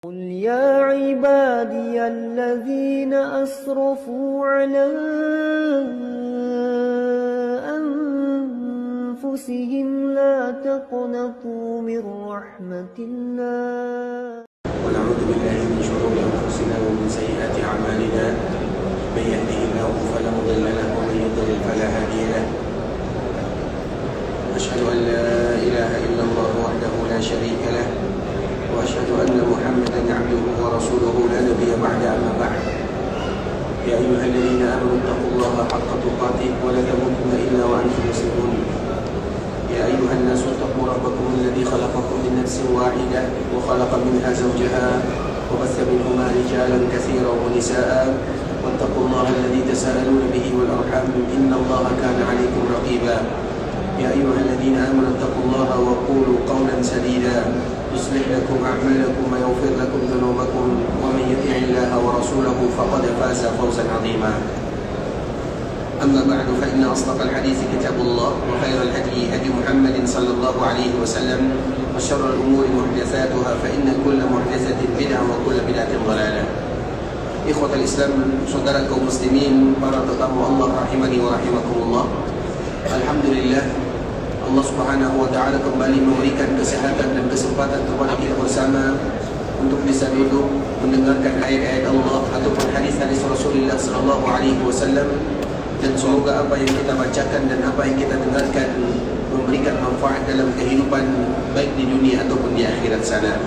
قل يا عبادي الذين أسرفوا على أنفسهم لا تقنطوا من رحمة الله ونعوذ بالله من شرور أنفسنا ومن سيئات أعمالنا من يهده الله فلا مضل له ومن يضلل فلا هادي له أشهد أن لا إله إلا الله وحده لا شريك له وأشهد أن محمدا عبده ورسوله لا نبي بعد أما بعد يا أيها الذين آمنوا اتقوا الله حق تقاته ولا تموتن إلا وأنتم مسلمون يا أيها الناس اتقوا ربكم الذي خلقكم من نفس واحدة وخلق منها زوجها وبث منهما رجالا كثيرا ونساء واتقوا الله الذي تساءلون به والأرحام إن الله كان عليكم رقيبا يا أيها الذين آمنوا اتقوا الله وقولوا قولا سديدا يصلح لكم أعمالكم ويغفر لكم ذنوبكم ومن يطع الله ورسوله فقد فاز فوزا عظيما أما بعد فإن أصدق الحديث كتاب الله وخير الهدي هدي محمد صلى الله عليه وسلم وشر الأمور محدثاتها فإن كل محدثة بدعة وكل بدعة ضلالة. إخوة الإسلام saudara kaum muslimin, para tetamu Allah rahimani wa rahimakumullah. Alhamdulillah, Allah Subhanahu wa taala kembali memberikan kesehatan dan kesempatan kepada kita bersama untuk bisa duduk mendengarkan ayat-ayat Allah ataupun hadis-hadis Rasulullah sallallahu alaihi wasallam, dan semoga apa yang kita bacakan dan apa yang kita dengarkan memberikan manfaat dalam kehidupan baik di dunia ataupun di akhirat sana.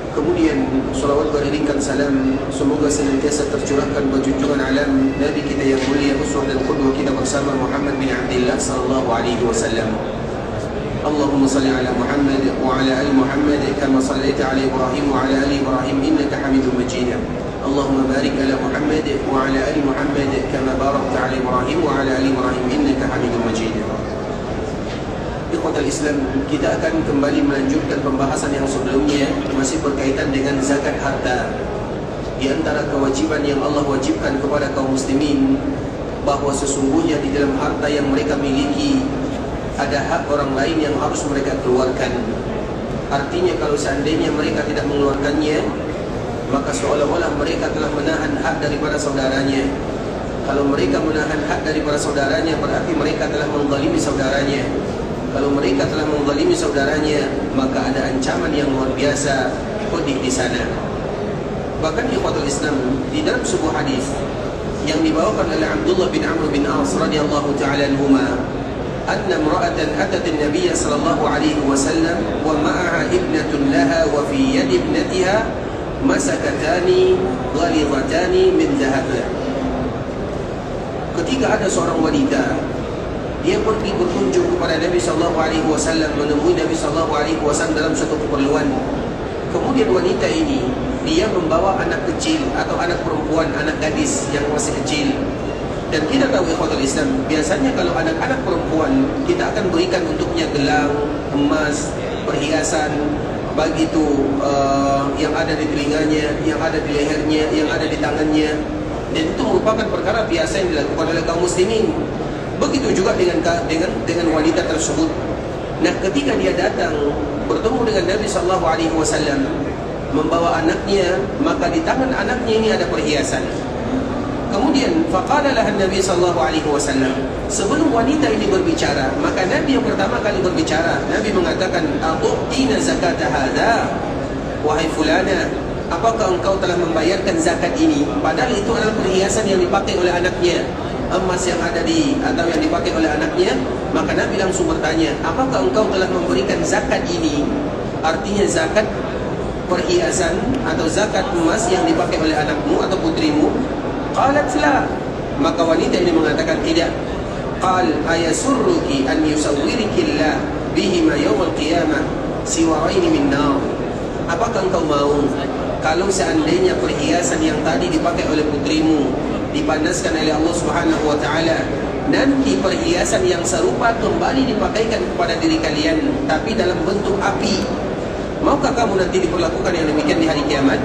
Kemudian salawat beriringkan salam semoga senantiasa tercurahkan bagi junjungan alam Nabi kita yang mulia, uswah dan qudwah kita bersama Muhammad bin Abdullah sallallahu alaihi wasallam. Allahumma salli ala Muhammad wa ala ali Muhammad kama sallaita ala Ibrahim wa ala ali Ibrahim innaka Hamidum Majid. Allahumma barik ala Muhammad wa ala ali Muhammad kama barakta ala Ibrahim wa ala ali Ibrahim innaka Hamidum Majid. Ikhwatal Islam, kita akan kembali melanjutkan pembahasan yang sebelumnya, masih berkaitan dengan zakat harta. Di antara kewajiban yang Allah wajibkan kepada kaum muslimin, bahawa sesungguhnya di dalam harta yang mereka miliki ada hak orang lain yang harus mereka keluarkan. Artinya kalau seandainya mereka tidak mengeluarkannya, maka seolah-olah mereka telah menahan hak daripada saudaranya. Kalau mereka menahan hak daripada saudaranya, berarti mereka telah menzalimi saudaranya. Kalau mereka telah menzalimi saudaranya, maka ada ancaman yang luar biasa pedih di sana. Bahkan ikhwatul Islam, di dalam sebuah hadis yang dibawakan oleh Abdullah bin Amr bin As radhiyallahu ta'ala anhuma, anna imra'atan atat an-nabiy sallallahu alaihi wasallam wa ma'aha ibnatun laha wa fi yadi ibnatiha masakatani ghalidhatani min dhahab. Ketika ada seorang wanita, dia pergi berkunjung kepada Nabi sallallahu alaihi wasallam, menemui Nabi sallallahu alaihi wasallam dalam satu keperluan. Kemudian wanita ini dia membawa anak kecil atau anak perempuan, anak gadis yang masih kecil. Dan kita tahu ikhwatul Islam, biasanya kalau anak-anak perempuan kita akan berikan untuknya gelang, emas, perhiasan, bagi itu yang ada di telinganya, yang ada di lehernya, yang ada di tangannya. Dan itu merupakan perkara biasa yang dilakukan oleh kaum muslimin. Begitu juga dengan wanita tersebut. Nah, ketika dia datang bertemu dengan Nabi sallallahu alaihi wasallam membawa anaknya, maka di tangan anaknya ini ada perhiasan. Kemudian faqala lahan Nabi sallallahu alaihi wasallam, sebelum wanita ini berbicara, maka Nabi yang pertama kali berbicara, Nabi mengatakan, "Atu'tina zakata hadza?" Wahai fulana, apakah engkau telah membayarkan zakat ini? Padahal itu adalah perhiasan yang dipakai oleh anaknya, emas yang ada atau yang dipakai oleh anaknya. Maka Nabi langsung bertanya, apakah engkau telah memberikan zakat ini? Artinya zakat perhiasan atau zakat emas yang dipakai oleh anakmu atau putrimu? Qalat la. Maka wanita ini mengatakan tidak. Qal ayasurruki an yusawwirikillah bihima yawmal qiyamah siwaraini min nar. Apakah engkau mau kalau seandainya perhiasan yang tadi dipakai oleh putrimu dipanaskan oleh Allah Subhanahu wa taala, nanti perhiasan yang serupa kembali dipakaikan kepada diri kalian tapi dalam bentuk api? Maukah kamu nanti diperlakukan yang demikian di hari kiamat?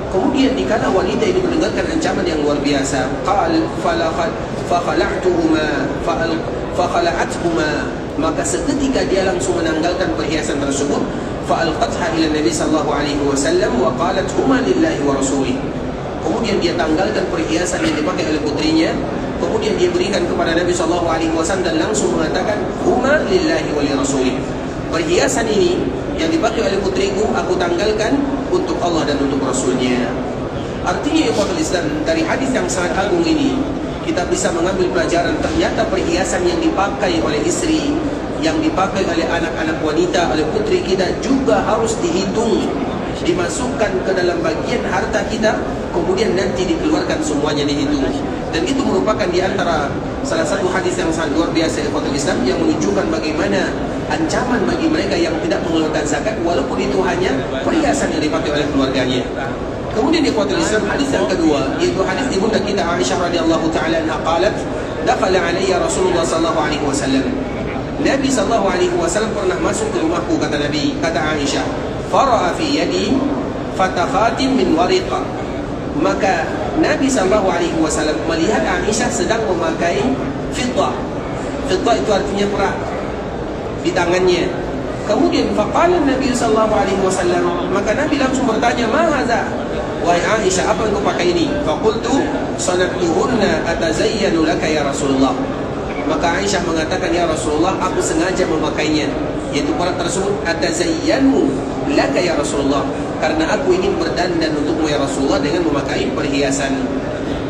Kemudian dikala wanita ini mendengarkan ancaman yang luar biasa, qal fakhala'tuhuma maka seketika dia langsung menanggalkan perhiasan tersebut. Fa'alqatha ila Nabi sallallahu alaihi wasallam wa qalat huma lillahi wa rasulih. Kemudian dia tanggalkan perhiasan yang dipakai oleh putrinya, kemudian dia berikan kepada Nabi sallallahu alaihi wasallam dan langsung mengatakan huma lillahi wa li rasulih. Perhiasan ini yang dipakai oleh putriku aku tanggalkan untuk Allah dan untuk Rasulnya. Artinya ikhwatul Islam, dari hadis yang sangat agung ini kita bisa mengambil pelajaran, ternyata perhiasan yang dipakai oleh istri, yang dipakai oleh anak-anak wanita, oleh putri kita juga harus dihitung, dimasukkan ke dalam bagian harta kita, kemudian nanti dikeluarkan semuanya dihitung. Dan itu merupakan di antara salah satu hadis yang sangat luar biasa ikhwatul Islam, yang menunjukkan bagaimana ancaman bagi mereka yang tidak mengeluarkan zakat walaupun itu hanya perhiasan yang dipakai oleh keluarganya. Kemudian ikhwatul Islam, hadis yang kedua yaitu hadis ibunda kita Aisyah radhiyallahu taala anha qalat dakhala alayya Rasulullah sallallahu alaihi wasallam. Nabi sallallahu alaihi wasallam pernah masuk ke rumahku, kata Nabi, kata Aisyah, fara'a fi yadi fatakhatim min wariqa. Maka Nabi sallallahu alaihi wasallam melihat Aisyah sedang memakai fiddah. Fiddah itu artinya perak di tangannya. Kemudian faqala Nabi sallallahu alaihi wasallam, maka Nabi langsung bertanya, "Ma hadza?" Wahai Aisyah, apa yang kau pakai ini? Faqultu sanatuhunna atazayyanu laka ya Rasulullah. Maka Aisyah mengatakan, ya Rasulullah, aku sengaja memakainya, yaitu perak tersebut, atazayyanu laka ya Rasulullah, karena aku ingin berdandan untukmu ya Rasulullah dengan memakai perhiasan.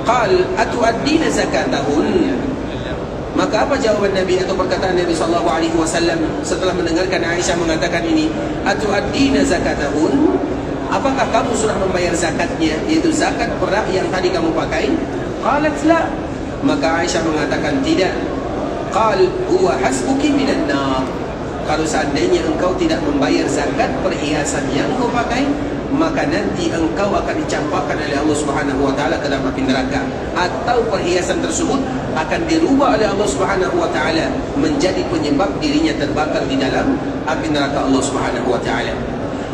Qal atu'addina zakatahun. Maka apa jawaban Nabi atau perkataan Nabi sallallahu alaihi wasallam setelah mendengarkan Aisyah mengatakan ini? Atu'addina zakatahun. Apakah kamu sudah membayar zakatnya, yaitu zakat perak yang tadi kamu pakai? Qalat la. Maka Aisyah mengatakan tidak. Qal huwa hasbuki minan nar. Kalau seandainya engkau tidak membayar zakat perhiasan yang engkau pakai, maka nanti engkau akan dicampakkan oleh Allah Subhanahu wa taala ke dalam api neraka, atau perhiasan tersebut akan dirubah oleh Allah Subhanahu wa taala menjadi penyebab dirinya terbakar di dalam api neraka Allah Subhanahu wa taala.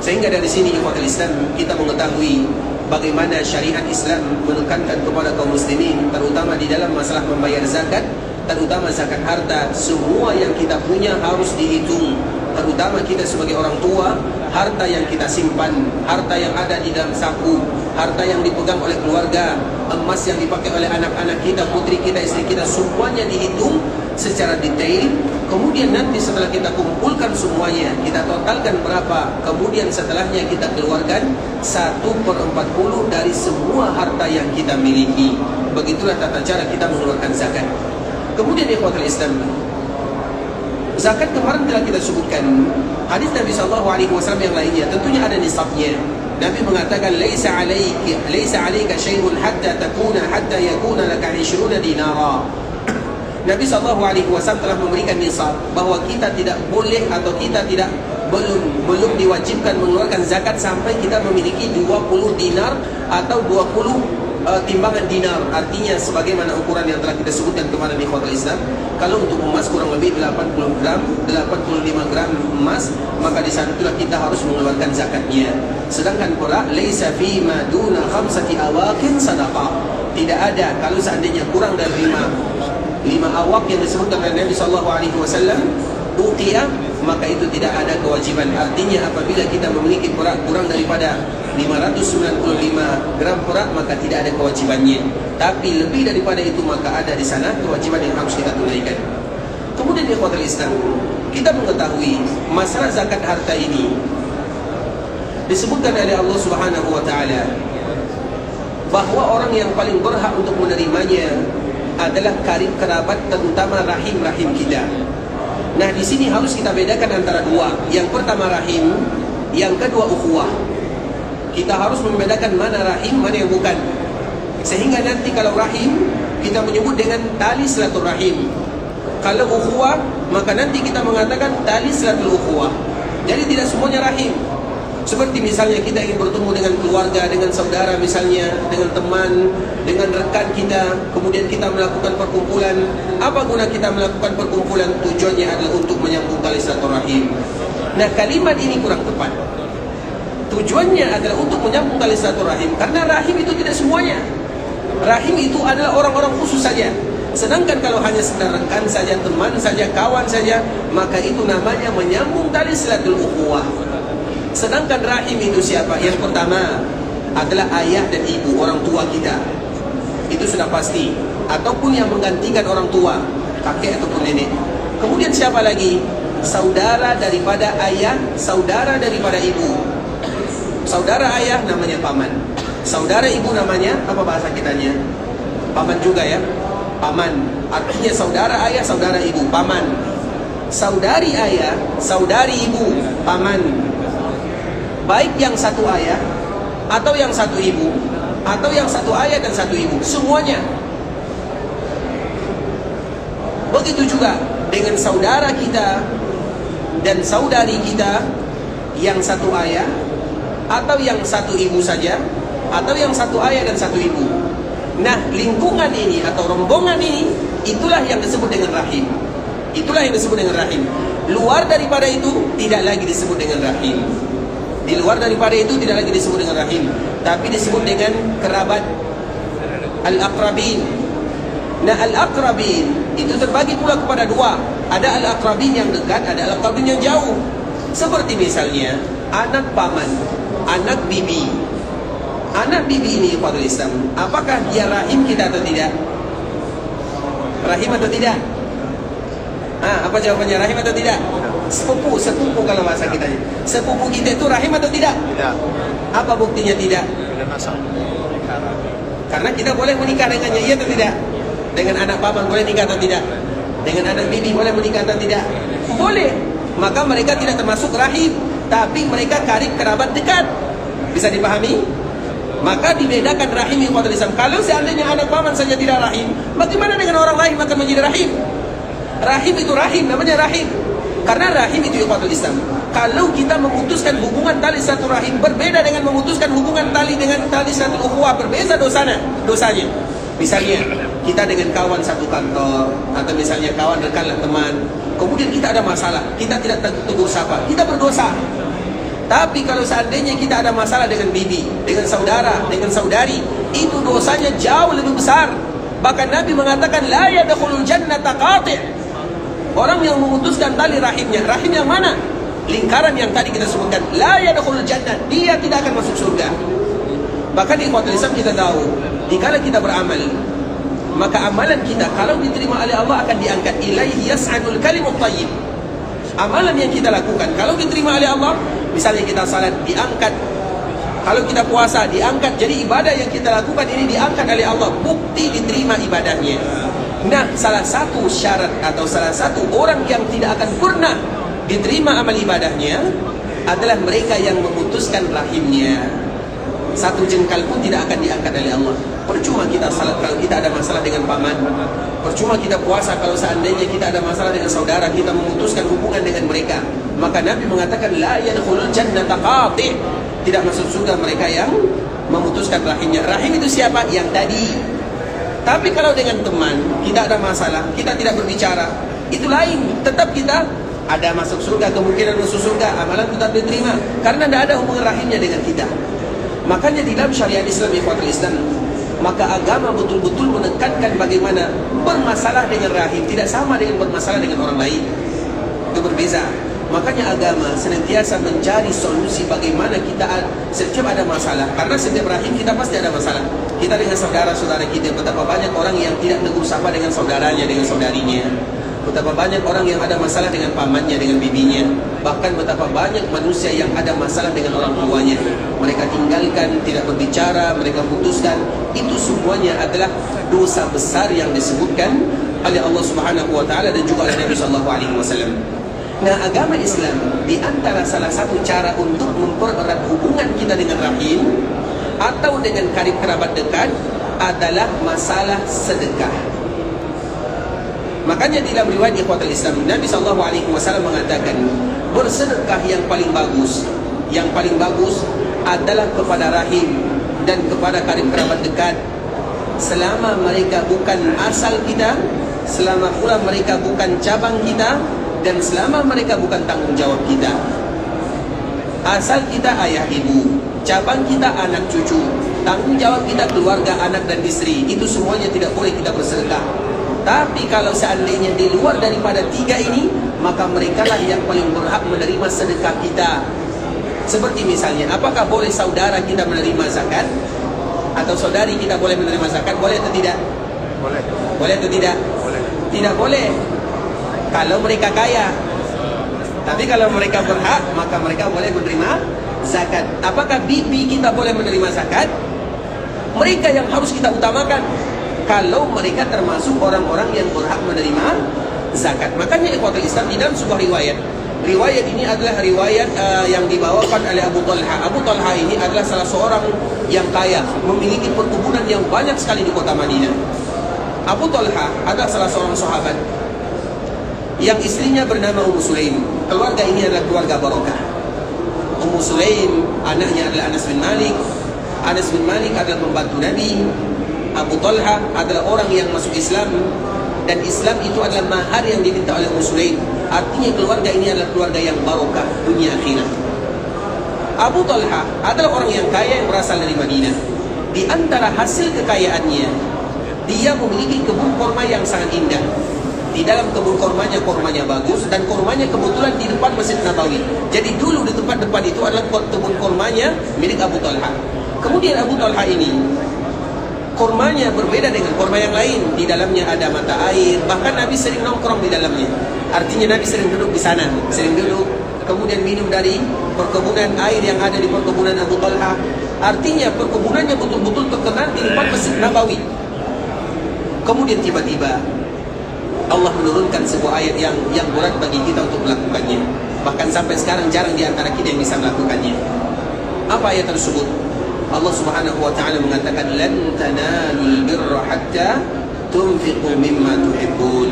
Sehingga dari sini ikhwatul Islam kita mengetahui bagaimana syariat Islam menekankan kepada kaum muslimin, terutama di dalam masalah membayar zakat, terutama zakat harta. Semua yang kita punya harus dihitung, terutama kita sebagai orang tua, harta yang kita simpan, harta yang ada di dalam saku, harta yang dipegang oleh keluarga, emas yang dipakai oleh anak-anak kita, putri kita, istri kita, semuanya dihitung secara detail. Kemudian nanti setelah kita kumpulkan semuanya, kita totalkan berapa, kemudian setelahnya kita keluarkan 1/40 dari semua harta yang kita miliki. Begitulah tata cara kita mengeluarkan zakat. Kemudian ikhwatul Islam, zakat kemarin telah kita sebutkan hadis Nabi sallallahu alaihi wasallam yang lainnya, tentunya ada nisabnya. Nabi mengatakan laisa alayka syai'un hatta yakuna laka 20 dinara. Nabi sallallahu alaihi wasallam telah memberikan nisab bahwa kita tidak boleh atau kita tidak belum diwajibkan mengeluarkan zakat sampai kita memiliki 20 dinar atau 20 timbangan dinar. Artinya sebagaimana ukuran yang telah kita sebutkan kemarin di ikhwatul Islam, kalau untuk emas kurang lebih 80 gram, 85 gram emas, maka di sana itulah kita harus mengeluarkan zakatnya. Sedangkan perak laisa fi ma duna khamsati awaqin sadaqah. Tidak ada kalau seandainya kurang dari 5 awak yang disebutkan oleh Nabi sallallahu alaihi wasallam uqiyah, maka itu tidak ada kewajiban. Artinya apabila kita memiliki perak kurang daripada 595 gram perak, maka tidak ada kewajibannya. Tapi lebih daripada itu maka ada di sana kewajiban yang harus kita tunaikan. Kemudian di ikhwatul Islam, kita mengetahui masalah zakat harta ini disebutkan oleh Allah Subhanahu wa taala bahwa orang yang paling berhak untuk menerimanya adalah karib kerabat, terutama rahim-rahim kita. Nah, di sini harus kita bedakan antara dua. Yang pertama rahim, yang kedua ukhuwah. Kita harus membedakan mana rahim, mana yang bukan. Sehingga nanti kalau rahim kita menyebut dengan tali silaturahim. Kalau ukhuwah, maka nanti kita mengatakan tali silatul ukhuwah. Jadi tidak semuanya rahim. Seperti misalnya kita ingin bertemu dengan keluarga, dengan saudara misalnya, dengan teman, dengan rekan kita, kemudian kita melakukan perkumpulan. Apa guna kita melakukan perkumpulan? Tujuannya adalah untuk menyambung tali silaturahim. Nah, kalimat ini kurang tepat. Tujuannya adalah untuk menyambung tali silaturahim, karena rahim itu tidak semuanya. Rahim itu adalah orang-orang khusus saja. Sedangkan kalau hanya sekedar rekan saja, teman saja, kawan saja, maka itu namanya menyambung tali silatul ukhuwah. Sedangkan rahim itu siapa? Yang pertama adalah ayah dan ibu, orang tua kita. Itu sudah pasti. Ataupun yang menggantikan orang tua, kakek ataupun nenek. Kemudian siapa lagi? Saudara daripada ayah, saudara daripada ibu. Saudara ayah namanya paman. Saudara ibu namanya, apa bahasa kitanya? Paman juga ya. Paman, artinya saudara ayah, saudara ibu, paman. Saudari ayah, saudari ibu, paman. Baik yang satu ayah, atau yang satu ibu, atau yang satu ayah dan satu ibu, semuanya. Begitu juga dengan saudara kita dan saudari kita yang satu ayah, atau yang satu ibu saja, atau yang satu ayah dan satu ibu. Nah, lingkungan ini atau rombongan ini, itulah yang disebut dengan rahim. Itulah yang disebut dengan rahim. Luar daripada itu tidak lagi disebut dengan rahim. Di luar daripada itu tidak lagi disebut dengan rahim, tapi disebut dengan kerabat, al-aqrabin. Nah, al-aqrabin itu terbagi pula kepada dua. Ada al-aqrabin yang dekat, ada al-aqrabin yang jauh. Seperti misalnya anak paman, anak bibi. Anak bibi ini pada Islam, apakah dia rahim kita atau tidak? Rahim atau tidak? Apa jawabannya? Rahim atau tidak? Sepupu, sepupu kalau bahasa kita. Sepupu kita itu rahim atau tidak? Tidak. Apa buktinya tidak? Karena kita boleh menikah dengannya, iya atau tidak? Dengan anak paman boleh nikah atau tidak? Dengan anak bibi boleh menikah atau tidak? Boleh. Maka mereka tidak termasuk rahim, tapi mereka karib kerabat dekat. Bisa dipahami? Maka dibedakan rahim ikhwatul Islam. Kalau seandainya anak paman saja tidak rahim, bagaimana dengan orang lain akan menjadi rahim? Rahim itu rahim, namanya rahim. Karena rahim itu ikhwatul Islam. Kalau kita memutuskan hubungan tali satu rahim berbeda dengan memutuskan hubungan tali dengan tali satu ukhuwah, berbeda dosanya. Misalnya kita dengan kawan satu kantor, atau misalnya kawan rekanlah teman, kemudian kita ada masalah, kita tidak tegur sapa, kita berdosa. Tapi kalau seandainya kita ada masalah dengan bibi, dengan saudara, dengan saudari, itu dosanya jauh lebih besar. Bahkan Nabi mengatakan la yadkhulul jannata qati'. Orang yang memutuskan tali rahimnya, rahim yang mana? Lingkaran yang tadi kita sebutkan, la yadkhulul jannah, dia tidak akan masuk surga. Bahkan di ikhwatul Islam kita tahu, dikala kita beramal, maka amalan kita kalau diterima oleh Allah akan diangkat, ilaihi yas'adul kalimut thayyib. Amalan yang kita lakukan kalau diterima oleh Allah, misalnya kita salat diangkat, kalau kita puasa diangkat. Jadi ibadah yang kita lakukan ini diangkat oleh Allah, bukti diterima ibadahnya. Nah, salah satu syarat atau salah satu orang yang tidak akan pernah diterima amal ibadahnya adalah mereka yang memutuskan rahimnya. Satu jengkal pun tidak akan diangkat oleh Allah. Percuma kita salat kalau kita ada masalah dengan paman. Percuma kita puasa kalau seandainya kita ada masalah dengan saudara, kita memutuskan hubungan dengan mereka. Maka Nabi mengatakan la yadkhulul jannata qati'. Tidak masuk surga mereka yang memutuskan rahimnya. Rahim itu siapa? Yang tadi. Tapi kalau dengan teman kita ada masalah, kita tidak berbicara, itu lain. Tetap kita ada masuk surga, kemungkinan masuk surga, amalan tetap diterima karena tidak ada hubungan rahimnya dengan kita. Makanya di dalam syariat Islam, ikhwatul Islam, maka agama betul-betul menekankan bagaimana bermasalah dengan rahim tidak sama dengan bermasalah dengan orang lain. Itu berbeza. Makanya agama senantiasa mencari solusi bagaimana kita setiap ada masalah. Karena setiap rahim kita pasti ada masalah. Kita dengan saudara-saudara kita, betapa banyak orang yang tidak tegur sapa dengan saudaranya, dengan saudarinya. Betapa banyak orang yang ada masalah dengan pamannya, dengan bibinya. Bahkan betapa banyak manusia yang ada masalah dengan orang tuanya. Mereka tinggalkan, tidak berbicara, mereka putuskan. Itu semuanya adalah dosa besar yang disebutkan oleh Allah Subhanahu wa taala dan juga oleh Nabi sallallahu alaihi wasallam. Nah, agama Islam di antara salah satu cara untuk mempererat hubungan kita dengan rahim atau dengan karib kerabat dekat adalah masalah sedekah. Makanya dalam riwayat ikhwatul Islam, Nabi SAW mengatakan bersedekah yang paling bagus adalah kepada rahim dan kepada karib kerabat dekat, selama mereka bukan asal kita, selama pula mereka bukan cabang kita, dan selama mereka bukan tanggung jawab kita. Asal kita ayah ibu, cabang kita anak cucu, tanggung jawab kita keluarga, anak dan istri. Itu semuanya tidak boleh kita bersedekah. Tapi kalau seandainya di luar daripada tiga ini, maka mereka lah yang paling berhak menerima sedekah kita. Seperti misalnya, apakah boleh saudara kita menerima zakat? Atau saudari kita boleh menerima zakat? Boleh atau tidak? Boleh. Boleh atau tidak? Boleh. Tidak boleh kalau mereka kaya. Tapi kalau mereka berhak, maka mereka boleh menerima zakat. Apakah bibi kita boleh menerima zakat? Mereka yang harus kita utamakan kalau mereka termasuk orang-orang yang berhak menerima zakat. Makanya ikhwatul Islam, di dalam sebuah riwayat ini adalah riwayat yang dibawakan oleh Abu Talha. Abu Talha ini adalah salah seorang yang kaya, memiliki perkebunan yang banyak sekali di kota Madinah. Abu Talha adalah salah seorang sahabat yang istrinya bernama Ummu Sulaim. Keluarga ini adalah keluarga barokah. Ummu Sulaim, anaknya adalah Anas bin Malik. Anas bin Malik adalah pembantu Nabi. Abu Talha adalah orang yang masuk Islam, dan Islam itu adalah mahar yang diminta oleh Ummu Sulaim. Artinya keluarga ini adalah keluarga yang barokah dunia akhirat. Abu Talha adalah orang yang kaya yang berasal dari Madinah. Di antara hasil kekayaannya, dia memiliki kebun kurma yang sangat indah. Di dalam kebun kurmanya bagus, dan kurmanya kebetulan di depan Masjid Nabawi. Jadi dulu di tempat depan itu adalah kebun kurmanya milik Abu Talha. Kemudian Abu Talha ini, kurmanya berbeda dengan kurma yang lain. Di dalamnya ada mata air, bahkan Nabi sering nongkrong di dalamnya. Artinya Nabi sering duduk di sana, sering duduk, kemudian minum dari perkebunan air yang ada di perkebunan Abu Talha. Artinya perkebunannya betul-betul terkenal di depan Masjid Nabawi. Kemudian tiba-tiba Allah menurunkan sebuah ayat yang berat bagi kita untuk melakukannya. Bahkan sampai sekarang jarang di antara kita yang bisa melakukannya. Apa ayat tersebut? Allah Subhanahu wa taala mengatakan, "Lan tanalul birra hatta tunfiqu mimma tuhibbun."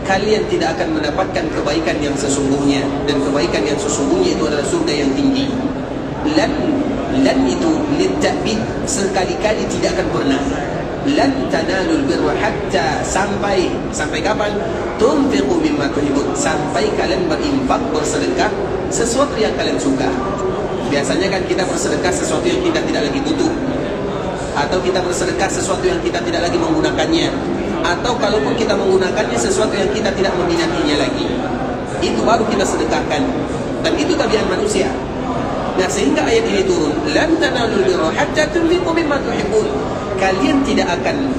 Kalian tidak akan mendapatkan kebaikan yang sesungguhnya, dan kebaikan yang sesungguhnya itu adalah surga yang tinggi. Lan itu litabid, sekali-kali tidak akan pernah. Lan tanalul birra hatta, sampai kapan? Tunfiqu mimma tuhibbun, sampai kalian berinfak, bersedekah sesuatu yang kalian suka. Biasanya kan kita bersedekah sesuatu yang kita tidak lagi butuh, atau kita bersedekah sesuatu yang kita tidak lagi menggunakannya, atau kalaupun kita menggunakannya sesuatu yang kita tidak meminatinya lagi. Itu baru kita sedekahkan, dan itu tabiat manusia. Nah, sehingga ayat ini turun, lan tanalul birra hatta tunfiqu mimma tuhibbun. Kalian tidak akan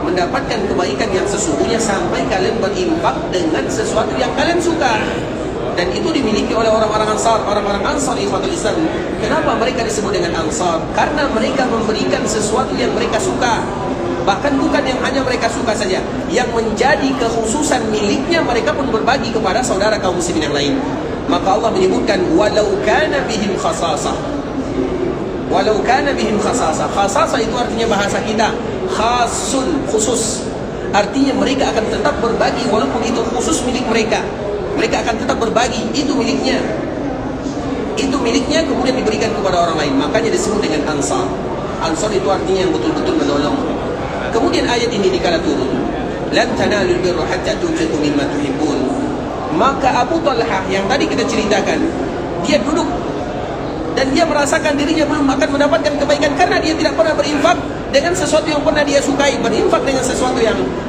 mendapatkan kebaikan yang sesungguhnya sampai kalian berinfak dengan sesuatu yang kalian suka. Dan itu dimiliki oleh orang-orang Ansar. Orang-orang Ansar ikhwatul Islam, kenapa mereka disebut dengan Ansar? Karena mereka memberikan sesuatu yang mereka suka. Bahkan bukan yang hanya mereka suka saja, yang menjadi kekhususan miliknya mereka pun berbagi kepada saudara kaum muslimin yang lain. Maka Allah menyebutkan walau kana bihim khasasah. Walau kana bihim khasasah. Khasasah itu artinya bahasa kita khasun, khusus. Artinya mereka akan tetap berbagi walaupun itu khusus milik mereka. Mereka akan tetap berbagi, itu miliknya. Itu miliknya, kemudian diberikan kepada orang lain. Makanya disebut dengan Ansar. Ansar itu artinya yang betul-betul menolong. Kemudian ayat ini dikala turun, lan tanalul birra hatta tunfiqu mimma tuhibbun. Maka Abu Talha yang tadi kita ceritakan, dia duduk dan dia merasakan dirinya belum akan mendapatkan kebaikan karena dia tidak pernah berinfak dengan sesuatu yang pernah dia sukai. Berinfak dengan sesuatu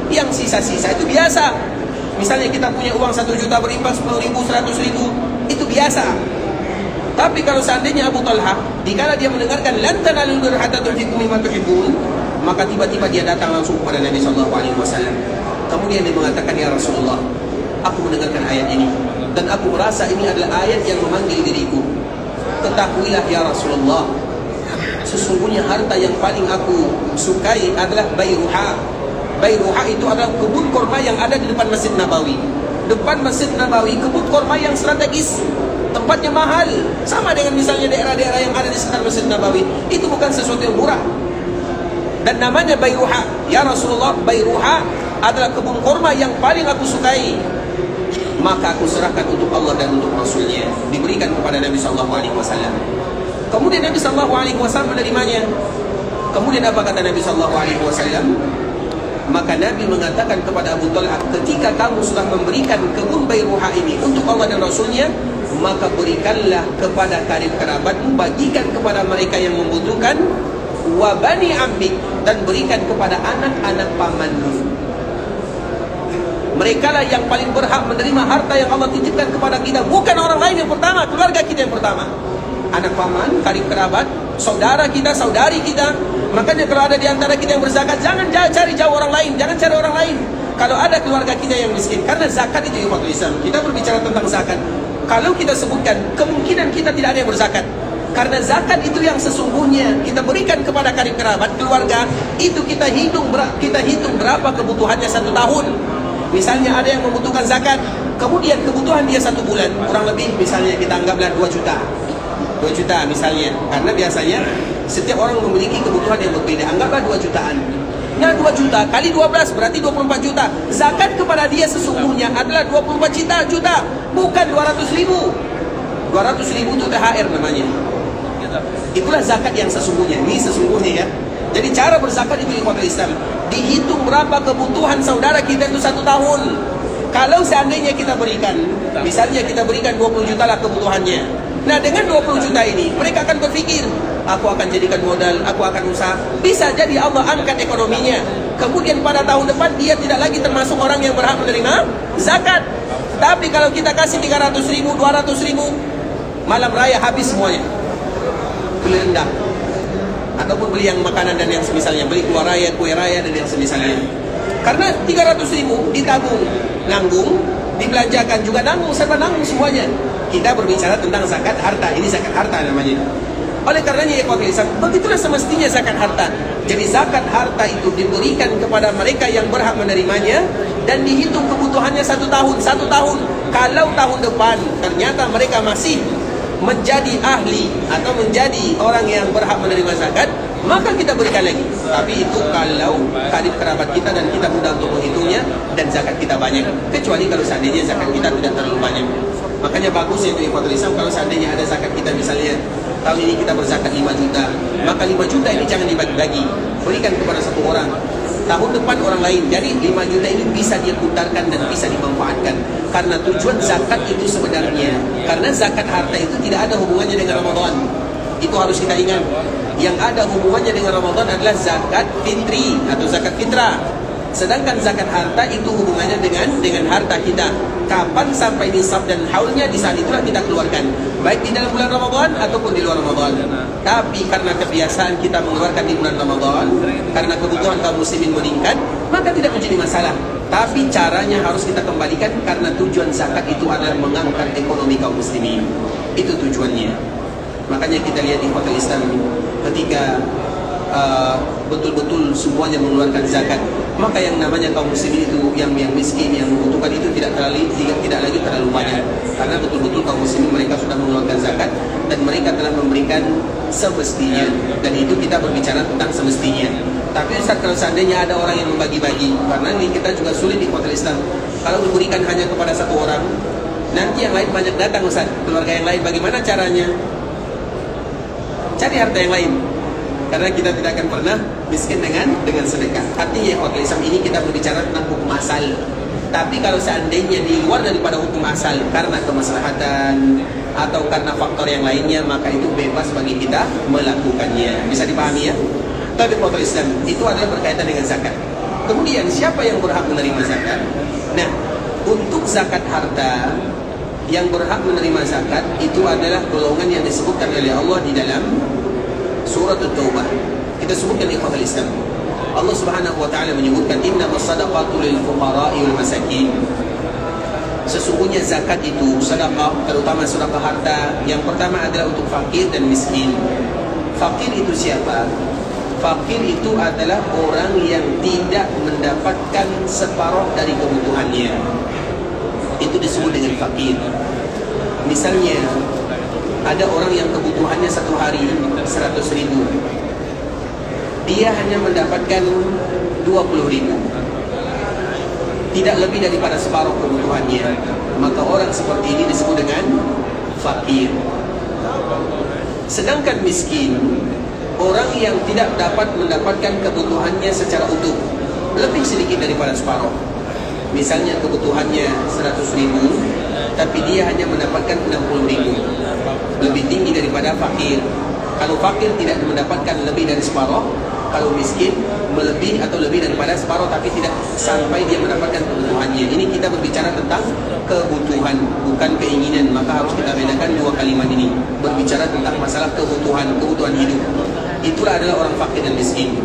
yang sisa-sisa itu biasa. Misalnya kita punya uang 1 juta, berinfak 10.000, 100.000, itu biasa. Tapi kalau seandainya Abu Talha, dikala dia mendengarkan lan tanalul birra hatta tunfiqu mimma tuhibbun, maka tiba-tiba dia datang langsung kepada Nabi SAW. Kemudian dia mengatakan, ya Rasulullah, aku mendengarkan ayat ini dan aku merasa ini adalah ayat yang memanggil diriku. Ketahuilah ya Rasulullah, sesungguhnya harta yang paling aku sukai adalah Bayruha. Bayruha itu adalah kebun kurma yang ada di depan Masjid Nabawi. Depan Masjid Nabawi, kebun kurma yang strategis, tempatnya mahal, sama dengan misalnya daerah-daerah yang ada di sekitar Masjid Nabawi. Itu bukan sesuatu yang murah. Dan namanya Bayruha. Ya Rasulullah, Bayruha adalah kebun kurma yang paling aku sukai. Maka aku serahkan untuk Allah dan untuk Rasulnya. Diberikan kepada Nabi SAW. Kemudian Nabi SAW menerimanya. Kemudian apa kata Nabi SAW? Maka Nabi mengatakan kepada Abu Talha, ketika kamu sudah memberikan kebun Bayruha ini untuk Allah dan Rasulnya, maka berikanlah kepada karib kerabatmu, bagikan kepada mereka yang membutuhkan, wa bani ammik, dan berikan kepada anak-anak pamanmu. Mereka lah yang paling berhak menerima harta yang Allah titipkan kepada kita. Bukan orang lain yang pertama, keluarga kita yang pertama. Anak paman, karib kerabat, saudara kita, saudari kita. Makanya kalau ada di antara kita yang berzakat, jangan cari jauh orang lain, jangan cari orang lain. Kalau ada keluarga kita yang miskin, karena zakat itu ikhwatul Islam. Kita berbicara tentang zakat. Kalau kita sebutkan, kemungkinan kita tidak ada yang berzakat. Karena zakat itu yang sesungguhnya kita berikan kepada karib kerabat, keluarga, itu kita hitung berapa kebutuhannya 1 tahun. Misalnya ada yang membutuhkan zakat, kemudian kebutuhan dia 1 bulan, kurang lebih misalnya kita anggaplah 2 juta. 2 juta misalnya, karena biasanya setiap orang memiliki kebutuhan yang berbeda, anggaplah 2 jutaan. Nah 2 juta kali 12 berarti 24 juta. Zakat kepada dia sesungguhnya adalah 24 juta, bukan 200 ribu. 200 ribu itu THR namanya. Itulah zakat yang sesungguhnya. Ini sesungguhnya ya. Jadi cara berzakat itu ikhwatul Islam, dihitung berapa kebutuhan saudara kita itu 1 tahun. Kalau seandainya kita berikan, misalnya kita berikan 20 juta lah kebutuhannya. Nah dengan 20 juta ini, mereka akan berpikir, aku akan jadikan modal, aku akan usaha. Bisa jadi Allah angkat ekonominya. Kemudian pada tahun depan dia tidak lagi termasuk orang yang berhak menerima zakat. Tapi kalau kita kasih 300 ribu, 200 ribu, malam raya habis semuanya. Beli rendang, ataupun beli yang makanan dan yang semisalnya, beli kue raya dan yang semisalnya. Karena 300 ribu ditabung, nanggung, dibelanjakan juga nanggung, serba nanggung semuanya. Kita berbicara tentang zakat harta, ini zakat harta namanya. Oleh karenanya ikhwatul Islam, begitulah semestinya zakat harta. Jadi zakat harta itu diberikan kepada mereka yang berhak menerimanya dan dihitung kebutuhannya 1 tahun. Kalau tahun depan ternyata mereka masih menjadi ahli atau menjadi orang yang berhak menerima zakat, maka kita berikan lagi. Tapi itu kalau karib kerabat kita dan kita mudah untuk menghitungnya dan zakat kita banyak. Kecuali kalau seandainya zakat kita tidak terlalu banyak. Makanya bagus ya itu ikhwatul Islam, kalau seandainya ada zakat kita misalnya tahun ini kita berzakat 5 juta, maka 5 juta ini jangan dibagi-bagi, berikan kepada 1 orang. Tahun depan orang lain. Jadi 5 juta ini bisa dia putarkan dan bisa dimanfaatkan. Karena tujuan zakat itu sebenarnya, karena zakat harta itu tidak ada hubungannya dengan Ramadan. Itu harus kita ingat. Yang ada hubungannya dengan Ramadan adalah zakat fitri atau zakat fitrah. Sedangkan zakat harta itu hubungannya dengan harta kita. Kapan sampai nisab dan haulnya, di saat itulah kita keluarkan, baik di dalam bulan Ramadan ataupun di luar Ramadan. Tapi karena kebiasaan kita mengeluarkan di bulan Ramadan, karena kebutuhan kaum muslimin meningkat, maka tidak menjadi masalah. Tapi caranya harus kita kembalikan, karena tujuan zakat itu adalah mengangkat ekonomi kaum muslimin. Itu tujuannya. Makanya kita lihat di ikhwatul Islam, ketika betul-betul semuanya mengeluarkan zakat, maka yang namanya kaum muslimin itu yang miskin, yang membutuhkan itu tidak lagi terlalu banyak. Karena betul-betul kaum muslimin mereka sudah mengeluarkan zakat dan mereka telah memberikan semestinya. Dan itu kita berbicara tentang semestinya. Tapi Ustaz, kalau seandainya ada orang yang membagi-bagi, karena ini kita juga sulit di kota Islam. Kalau diberikan hanya kepada 1 orang, nanti yang lain banyak datang Ustaz, keluarga yang lain, bagaimana caranya? Cari harta yang lain. Karena kita tidak akan pernah miskin dengan sedekah. Artinya kota Islam ini kita berbicara tentang hukum asal. Tapi kalau seandainya di luar daripada hukum asal, karena kemaslahatan atau karena faktor yang lainnya, maka itu bebas bagi kita melakukannya. Bisa dipahami ya? Tapi kota Islam itu adalah berkaitan dengan zakat. Kemudian siapa yang berhak menerima zakat? Nah, untuk zakat harta, yang berhak menerima zakat itu adalah golongan yang disebutkan oleh Allah di dalam Surat At-Taubah. Kita sebutkan ikhwatul Islam. Allah Subhanahu wa taala menyebutkan innamas shadaqatu lil fuqara'i wal masakin. Sesungguhnya zakat itu sedekah, terutama sedekah harta, yang pertama adalah untuk fakir dan miskin. Fakir itu siapa? Fakir itu adalah orang yang tidak mendapatkan separuh dari kebutuhannya. Itu disebut dengan fakir. Misalnya ada orang yang kebutuhannya 1 hari 100 ribu, dia hanya mendapatkan 20 ribu, tidak lebih daripada separuh kebutuhannya, maka orang seperti ini disebut dengan fakir. Sedangkan miskin, orang yang tidak dapat mendapatkan kebutuhannya secara utuh, lebih sedikit daripada separuh. Misalnya kebutuhannya 100 ribu, tapi dia hanya mendapatkan 60 ribu, lebih tinggi daripada fakir. Kalau fakir tidak mendapatkan lebih dari separuh, Kalau miskin melebih atau lebih daripada separuh tapi tidak sampai dia mendapatkan kebutuhannya. Ini kita berbicara tentang kebutuhan, bukan keinginan. Maka harus kita bedakan dua kalimat ini. Berbicara tentang masalah kebutuhan hidup. Itulah adalah orang fakir dan miskin.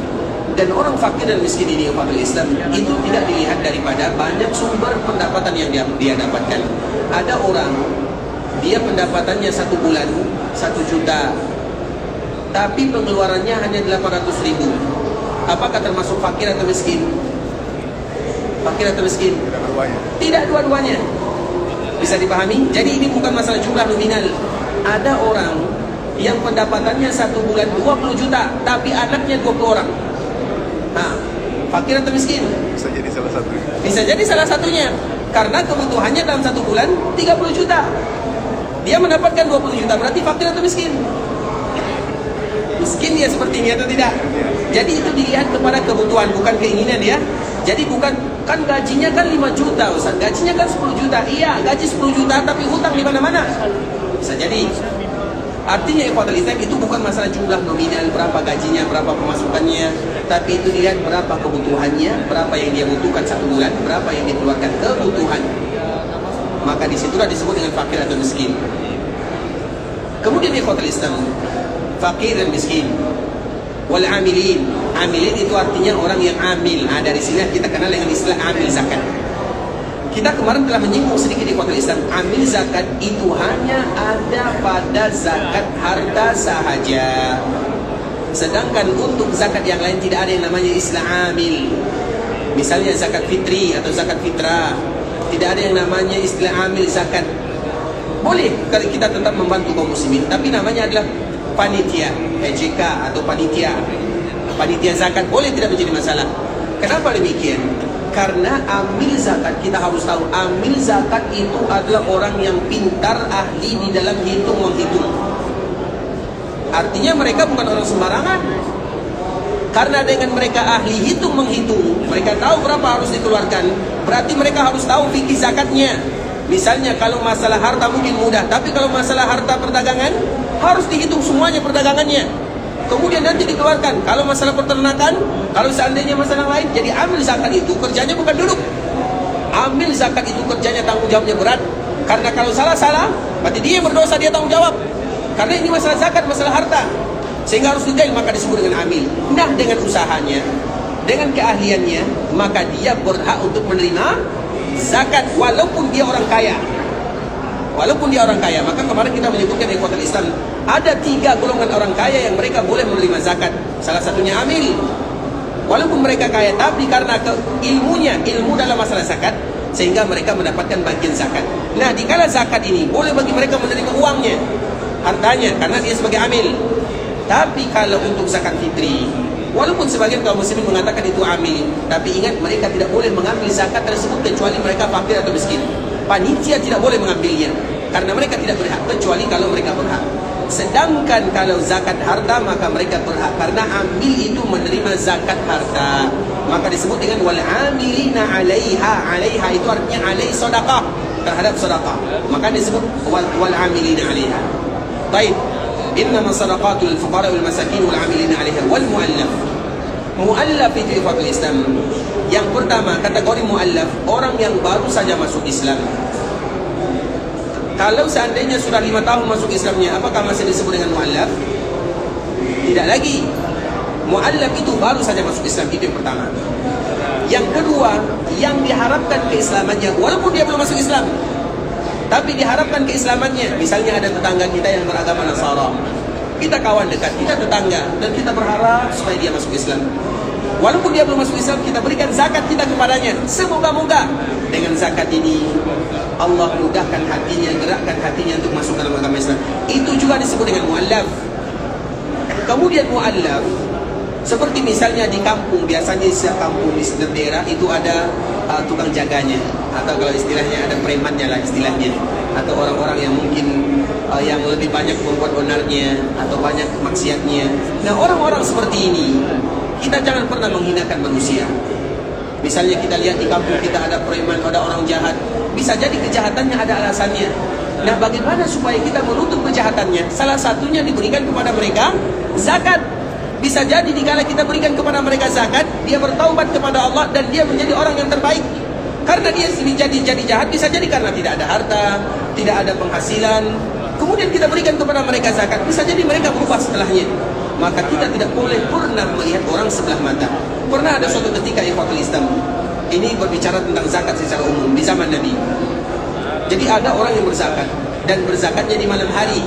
Dan orang fakir dan miskin ini umat Islam itu tidak dilihat daripada banyak sumber pendapatan yang dia dapatkan. Ada orang dia pendapatannya 1 bulan 1 juta, tapi pengeluarannya hanya 800.000. Apakah termasuk fakir atau miskin? Fakir atau miskin? Tidak dua-duanya. Bisa dipahami? Jadi ini bukan masalah jumlah nominal. Ada orang yang pendapatannya 1 bulan 20 juta, tapi anaknya 20 orang. Nah, fakir atau miskin? Bisa jadi salah satu. Bisa jadi salah satunya. Karena kebutuhannya dalam 1 bulan 30 juta. Dia mendapatkan 20 juta, berarti fakir atau miskin? Miskin dia seperti ini atau tidak? Jadi itu dilihat kepada kebutuhan, bukan keinginan ya. Jadi bukan, kan gajinya kan 5 juta Ustaz, gajinya kan 10 juta. Iya, gaji 10 juta tapi hutang di mana-mana. Bisa jadi. Artinya ikhwatul Islam itu bukan masalah jumlah nominal, berapa gajinya, berapa pemasukannya, tapi itu dilihat berapa kebutuhannya, berapa yang dia butuhkan 1 bulan, berapa yang dia keluarkan kebutuhan. Maka disitulah disebut dengan fakir atau miskin. Kemudian ikhwatul Islam, fakir dan miskin. Wal amilin. Amilin itu artinya orang yang amil. Dari sini kita kenal dengan istilah amil zakat. Kita kemarin telah menyinggung sedikit di ikhwatul Islam. Amil zakat itu hanya ada pada zakat harta sahaja. Sedangkan untuk zakat yang lain tidak ada yang namanya istilah amil. Misalnya zakat fitri atau zakat fitrah, tidak ada yang namanya istilah amil zakat. Boleh kalau kita tetap membantu kaum muslimin, tapi namanya adalah panitia, PJK atau panitia zakat, boleh, tidak menjadi masalah. Kenapa demikian? Karena amil zakat, kita harus tahu, amil zakat itu adalah orang yang pintar, ahli di dalam hitung-menghitung. Artinya mereka bukan orang sembarangan. Karena dengan mereka ahli hitung-menghitung, mereka tahu berapa harus dikeluarkan, berarti mereka harus tahu fikih zakatnya. Misalnya kalau masalah harta mungkin mudah, tapi kalau masalah harta perdagangan harus dihitung semuanya perdagangannya. Kemudian nanti dikeluarkan. Kalau masalah peternakan, kalau seandainya masalah lain, jadi amil zakat itu kerjanya bukan duduk. Amil zakat itu kerjanya tanggung jawabnya berat. Karena kalau salah-salah, berarti dia berdosa, dia tanggung jawab. Karena ini masalah zakat, masalah harta. Sehingga harus detail, maka disebut dengan amil. Nah, dengan usahanya, dengan keahliannya, maka dia berhak untuk menerima zakat walaupun dia orang kaya. Walaupun dia orang kaya. Maka kemarin kita menyebutkan di ikhwatul Islam, ada 3 golongan orang kaya yang mereka boleh menerima zakat. Salah satunya amil. Walaupun mereka kaya, tapi karena ilmu dalam masalah zakat, sehingga mereka mendapatkan bagian zakat. Nah, dikala zakat ini boleh bagi mereka menerima uangnya, hartanya, karena dia sebagai amil. Tapi kalau untuk zakat fitri, walaupun sebagian kaum muslimin mengatakan itu amil, tapi ingat, mereka tidak boleh mengambil zakat tersebut kecuali mereka fakir atau miskin. Panitia tidak boleh mengambilnya, karena mereka tidak berhak, kecuali kalau mereka berhak. Sedangkan kalau zakat harta, maka mereka berhak, karena amil itu menerima zakat harta. Maka disebut dengan wal amilina 'alaiha. 'Alaiha itu artinya alai sedekah, terhadap sedekah. Maka disebut wal amilina 'alaiha. Baik. Innama sadaqatul fuqara wal masakin wal amilina 'alaiha wal muallaf. Muallaf itu ikhwatul Islam. Yang pertama, kategori muallaf, orang yang baru saja masuk Islam. Kalau seandainya sudah 5 tahun masuk Islamnya, apakah masih disebut dengan muallaf? Tidak lagi. Muallaf itu baru saja masuk Islam, itu yang pertama. Yang kedua, yang diharapkan keislamannya, walaupun dia belum masuk Islam, tapi diharapkan keislamannya. Misalnya ada tetangga kita yang beragama Nasara, kita kawan dekat, kita tetangga, dan kita berharap supaya dia masuk Islam. Walaupun dia belum masuk Islam, kita berikan zakat kita kepadanya. Semoga-moga dengan zakat ini Allah mudahkan hatinya, gerakkan hatinya untuk masuk dalam agama Islam. Itu juga disebut dengan muallaf. Kemudian muallaf, seperti misalnya di kampung, biasanya di setiap kampung, di setiap daerah itu ada tukang jaganya, atau kalau istilahnya ada premannya lah istilahnya, atau orang-orang yang mungkin yang lebih banyak membuat onarnya atau banyak maksiatnya. Nah, orang-orang seperti ini kita jangan pernah menghinakan manusia. Misalnya kita lihat di kampung kita ada preman, ada orang jahat, bisa jadi kejahatannya ada alasannya. Nah, bagaimana supaya kita menutup kejahatannya? Salah satunya diberikan kepada mereka zakat. Bisa jadi dikala kita berikan kepada mereka zakat, dia bertaubat kepada Allah dan dia menjadi orang yang terbaik. Karena dia jadi jahat, bisa jadi karena tidak ada harta, tidak ada penghasilan. Kemudian kita berikan kepada mereka zakat, bisa jadi mereka berubah setelahnya. Maka kita tidak boleh pernah melihat orang sebelah mata. Pernah ada suatu ketika ikhwatul Islam, ini berbicara tentang zakat secara umum di zaman Nabi. Jadi ada orang yang berzakat dan berzakatnya di malam hari.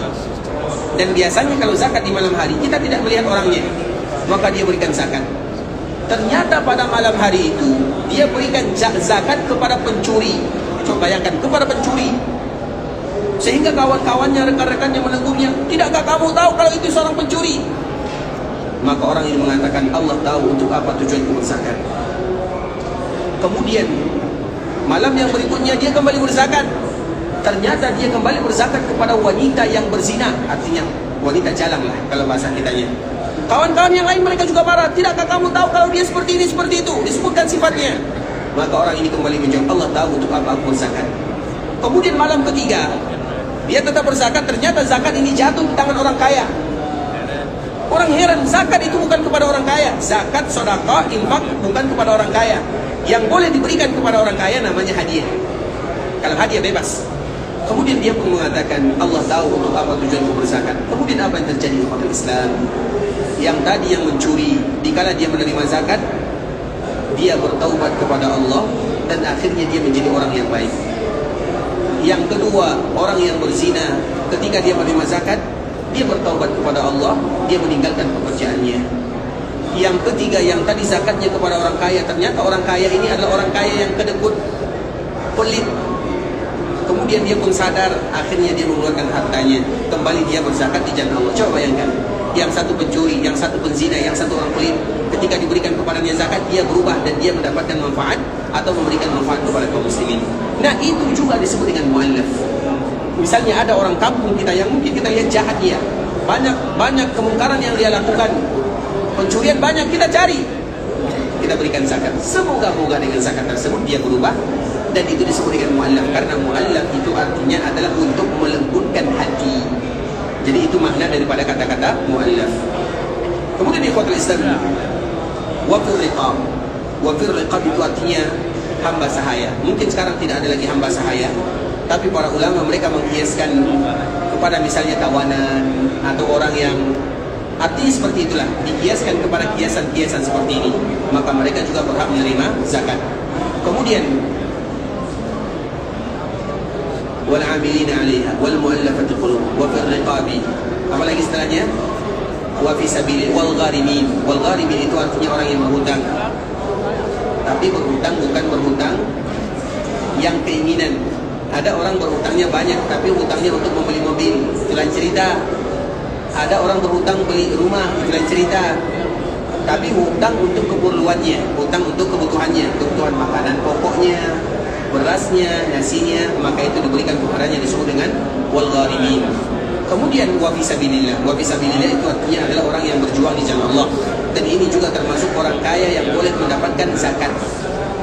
Dan biasanya kalau zakat di malam hari kita tidak melihat orangnya, maka dia berikan zakat. Ternyata pada malam hari itu dia berikan zakat kepada pencuri. Coba bayangkan, kepada pencuri. Sehingga kawan-kawannya, rekan-rekannya menegurnya, "Tidakkah kamu tahu kalau itu seorang pencuri?" Maka orang ini mengatakan, "Allah tahu untuk apa tujuanku berzakat." Kemudian malam yang berikutnya dia kembali berzakat. Ternyata dia kembali berzakat kepada wanita yang berzina. Artinya wanita jalang lah kalau bahasa kitanya. Kawan-kawan yang lain mereka juga marah. "Tidakkah kamu tahu kalau dia seperti ini, seperti itu?" Disebutkan sifatnya. Maka orang ini kembali menjawab, "Allah tahu untuk apa aku berzakat." Kemudian malam ketiga dia tetap berzakat. Ternyata zakat ini jatuh di tangan orang kaya. Orang heran, zakat itu bukan kepada orang kaya. Zakat, sedekah, infak bukan kepada orang kaya. Yang boleh diberikan kepada orang kaya namanya hadiah. Kalau hadiah bebas. Kemudian dia pun mengatakan, "Allah tahu untuk apa tujuanku berzakat." Kemudian apa yang terjadi kepada Islam? Yang tadi yang mencuri, dikala dia menerima zakat, dia bertaubat kepada Allah dan akhirnya dia menjadi orang yang baik. Yang kedua, orang yang berzina, ketika dia menerima zakat, dia bertaubat kepada Allah, dia meninggalkan pekerjaannya. Yang ketiga, yang tadi zakatnya kepada orang kaya, ternyata orang kaya ini adalah orang kaya yang kedekut, pelit. Kemudian dia pun sadar, akhirnya dia mengeluarkan hartanya, kembali dia berzakat di jalan Allah. Coba bayangkan, yang satu pencuri, yang satu penzina, yang satu orang pelit, ketika diberikan kepadanya zakat, dia berubah dan dia mendapatkan manfaat atau memberikan manfaat kepada kaum muslimin. Nah, itu juga disebut dengan mu'allaf. Misalnya ada orang kampung kita yang mungkin kita lihat jahat dia, banyak kemungkaran yang dia lakukan, pencurian banyak, kita cari, kita berikan zakat. Semoga-moga dengan zakat tersebut dia berubah. Dan itu disebut dengan mu'allaf. Karena mu'allaf itu artinya adalah untuk melembutkan hati. Jadi itu makna daripada kata-kata mu'allaf. Kemudian ikhwatul Islam, wafir riqab. Wafir riqab itu artinya hamba sahaya. Mungkin sekarang tidak ada lagi hamba sahaya, tapi para ulama mereka menghiaskan kepada misalnya tawanan atau orang yang artinya seperti itulah, dihiaskan kepada kiasan-kiasan seperti ini, maka mereka juga berhak menerima zakat. Kemudian wal 'amilina 'alaiha wal mu'allafati qulubuhum wa fir riqabi. Apalagi setelahnya? Wa fi sabilillah wal gharimin. Wal gharimin itu artinya orang yang berhutang. Tapi berhutang bukan berhutang yang keinginan. Ada orang berhutangnya banyak tapi hutangnya untuk membeli mobil, itu lain cerita. Ada orang berhutang beli rumah, itu lain cerita. Tapi hutang untuk keperluannya, hutang untuk kebutuhannya, kebutuhan makanan pokoknya, berasnya, nasinya, maka itu diberikan kepadanya, disebut dengan wal gharimin. Kemudian wa fi sabilillah. Wa fi sabilillah itu artinya adalah orang yang berjuang di jalan Allah. Dan ini juga termasuk orang kaya yang boleh mendapatkan zakat.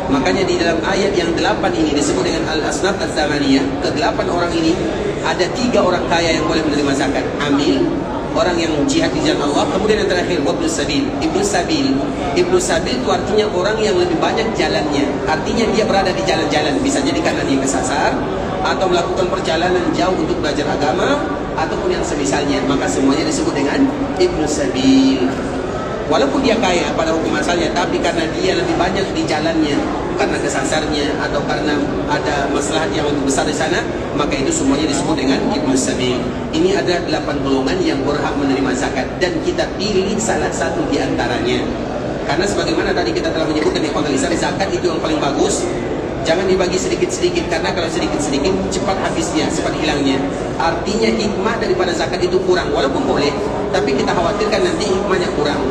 Makanya di dalam ayat yang 8 ini disebut dengan al-asnaf az-zamaniyah. Ke-8 orang ini ada 3 orang kaya yang boleh menerima zakat. Amil, orang yang jihad di jalan Allah. Kemudian yang terakhir wabnu sabil. Ibnu sabil. Ibnu sabil itu artinya orang yang lebih banyak jalannya. Artinya dia berada di jalan-jalan. Bisa jadi karena dia kesasar atau melakukan perjalanan jauh untuk belajar agama ataupun yang semisalnya. Maka semuanya disebut dengan ibnu sabil. Walaupun dia kaya pada hukum asalnya, tapi karena dia lebih banyak di jalannya, karena kesasarnya atau karena ada masalah yang lebih besar di sana, maka itu semuanya disebut dengan ibnu sabil. Ini ada 8 golongan yang berhak menerima zakat dan kita pilih salah satu di antaranya. Karena sebagaimana tadi kita telah menyebutkan di pengalisan, zakat itu yang paling bagus. Jangan dibagi sedikit-sedikit, karena kalau sedikit-sedikit cepat habisnya, cepat hilangnya. Artinya hikmah daripada zakat itu kurang. Walaupun boleh, tapi kita khawatirkan nanti hikmahnya kurang.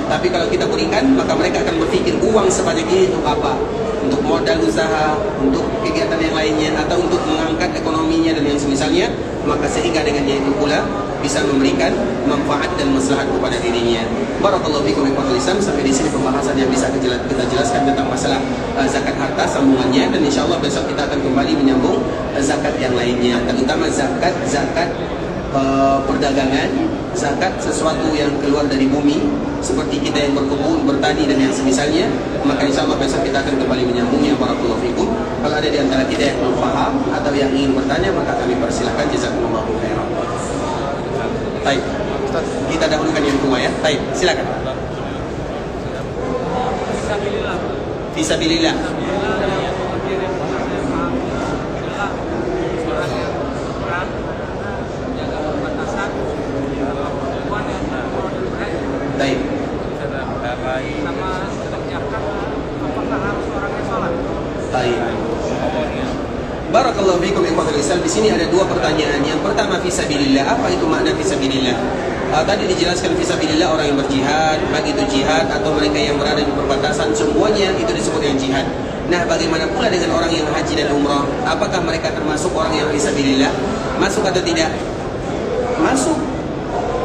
Tapi kalau kita berikan, maka mereka akan berpikir uang sebanyak ini untuk apa? Untuk modal usaha, untuk kegiatan yang lainnya, atau untuk mengangkat ekonominya dan yang semisalnya. Maka sehingga dengannya itu pula bisa memberikan manfaat dan maslahat kepada dirinya. Barakallahu fikum ikhwatul Islam. Sampai di sini pembahasan yang bisa kita jelaskan tentang masalah zakat harta, sambungannya, dan insyaallah besok kita akan kembali menyambung zakat yang lainnya, terutama zakat perdagangan, zakat sesuatu yang keluar dari bumi, seperti kita yang berkebun, bertani dan yang semisalnya, maka insya Allah besok kita akan kembali menyambungnya. Barakallahu fikum. Kalau ada di antara kita yang belum paham atau yang ingin bertanya, maka kami persilahkan. Jazakumullahu khairan. Baik, kita dahulukan yang tua ya. Baik, silakan. Fisabilillah. Baik. Baik. Barakallahu fiikum ikhwatul Islam. Di sini ada dua pertanyaan. Yang pertama, fisabilillah. Apa itu makna fisabilillah? Tadi dijelaskan fisabilillah orang yang berjihad, baik itu jihad atau mereka yang berada di perbatasan, semuanya itu disebut dengan jihad. Nah, bagaimana pula dengan orang yang haji dan umrah? Apakah mereka termasuk orang yang fisabilillah? Masuk atau tidak? Masuk.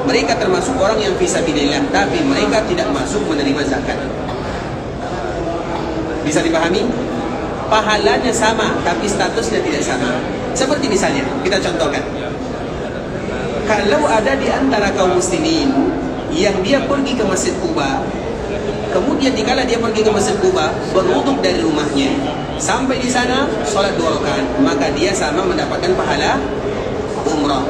Mereka termasuk orang yang fisabilillah, tapi mereka tidak masuk menerima zakat. Bisa dipahami? Pahalanya sama, tapi statusnya tidak sama. Seperti misalnya, kita contohkan. Kalau ada di antara kaum muslimin yang dia pergi ke Masjid Quba, kemudian dikala dia pergi ke Masjid Quba, berwuduk dari rumahnya, sampai di sana sholat 2 rakaat, maka dia sama mendapatkan pahala umrah.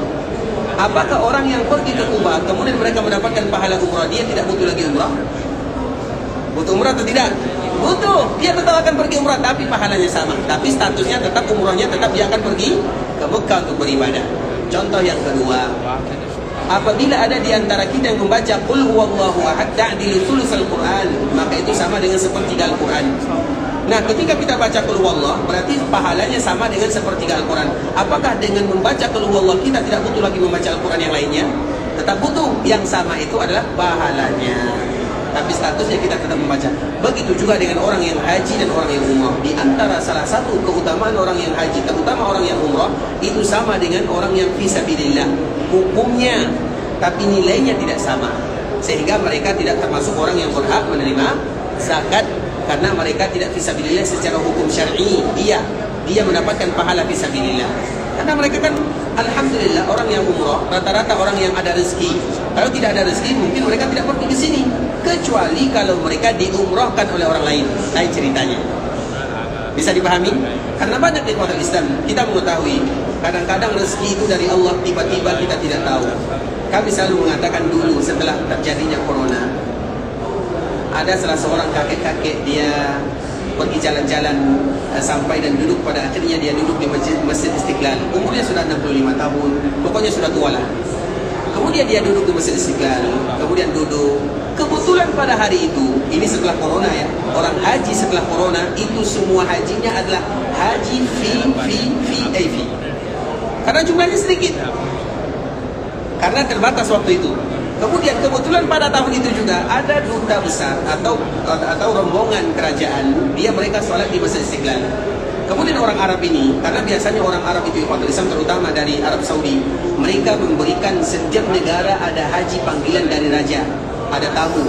Apakah orang yang pergi ke Quba, kemudian mereka mendapatkan pahala umrah, dia tidak butuh lagi umrah? Butuh umrah atau tidak? Butuh. Dia tetap akan pergi umrah, tapi pahalanya sama. Tapi statusnya tetap umrahnya, tetap dia akan pergi ke Mekah untuk beribadah. Contoh yang kedua, apabila ada di antara kita yang membaca Qul huwallahu ahad ta'dilu thulutsal Qur'an, maka itu sama dengan sepertiga Al-Quran. Nah, ketika kita baca Qul huwallah, berarti pahalanya sama dengan sepertiga Al-Quran. Apakah dengan membaca Qul huwallah kita tidak butuh lagi membaca Al-Quran yang lainnya? Tetap butuh. Yang sama itu adalah pahalanya, tapi statusnya kita tetap membaca. Begitu juga dengan orang yang haji dan orang yang umrah. Di antara salah satu keutamaan orang yang haji, terutama orang yang umrah, itu sama dengan orang yang fisabilillah. Hukumnya, tapi nilainya tidak sama. Sehingga mereka tidak termasuk orang yang berhak menerima zakat, karena mereka tidak fisabilillah secara hukum syar'i. Dia mendapatkan pahala fisabilillah. Karena mereka kan alhamdulillah orang yang umrah rata-rata orang yang ada rezeki. Kalau tidak ada rezeki mungkin mereka tidak pergi ke sini, kecuali kalau mereka diumrahkan oleh orang lain. Lain ceritanya. Bisa dipahami? Karena banyak di kota Islam kita mengetahui kadang-kadang rezeki itu dari Allah, tiba-tiba kita tidak tahu. Kami selalu mengatakan dulu setelah terjadinya corona, ada salah seorang kakek-kakek, dia pergi jalan-jalan sampai dan duduk, pada akhirnya dia duduk di Masjid Istiqlal. Umurnya sudah 65 tahun, pokoknya sudah tua lah. Kemudian dia duduk di Masjid Istiqlal, kemudian duduk. Kebetulan pada hari itu, ini setelah corona ya, orang haji setelah corona itu semua hajinya adalah haji VIP. Karena jumlahnya sedikit, karena terbatas waktu itu. Kemudian kebetulan pada tahun itu juga ada duta besar atau rombongan kerajaan, mereka sholat di Masjid Istiqlal. Kemudian orang Arab ini, karena biasanya orang Arab itu ikhwatul Islam, terutama dari Arab Saudi, mereka memberikan setiap negara ada haji panggilan dari raja, ada tamu,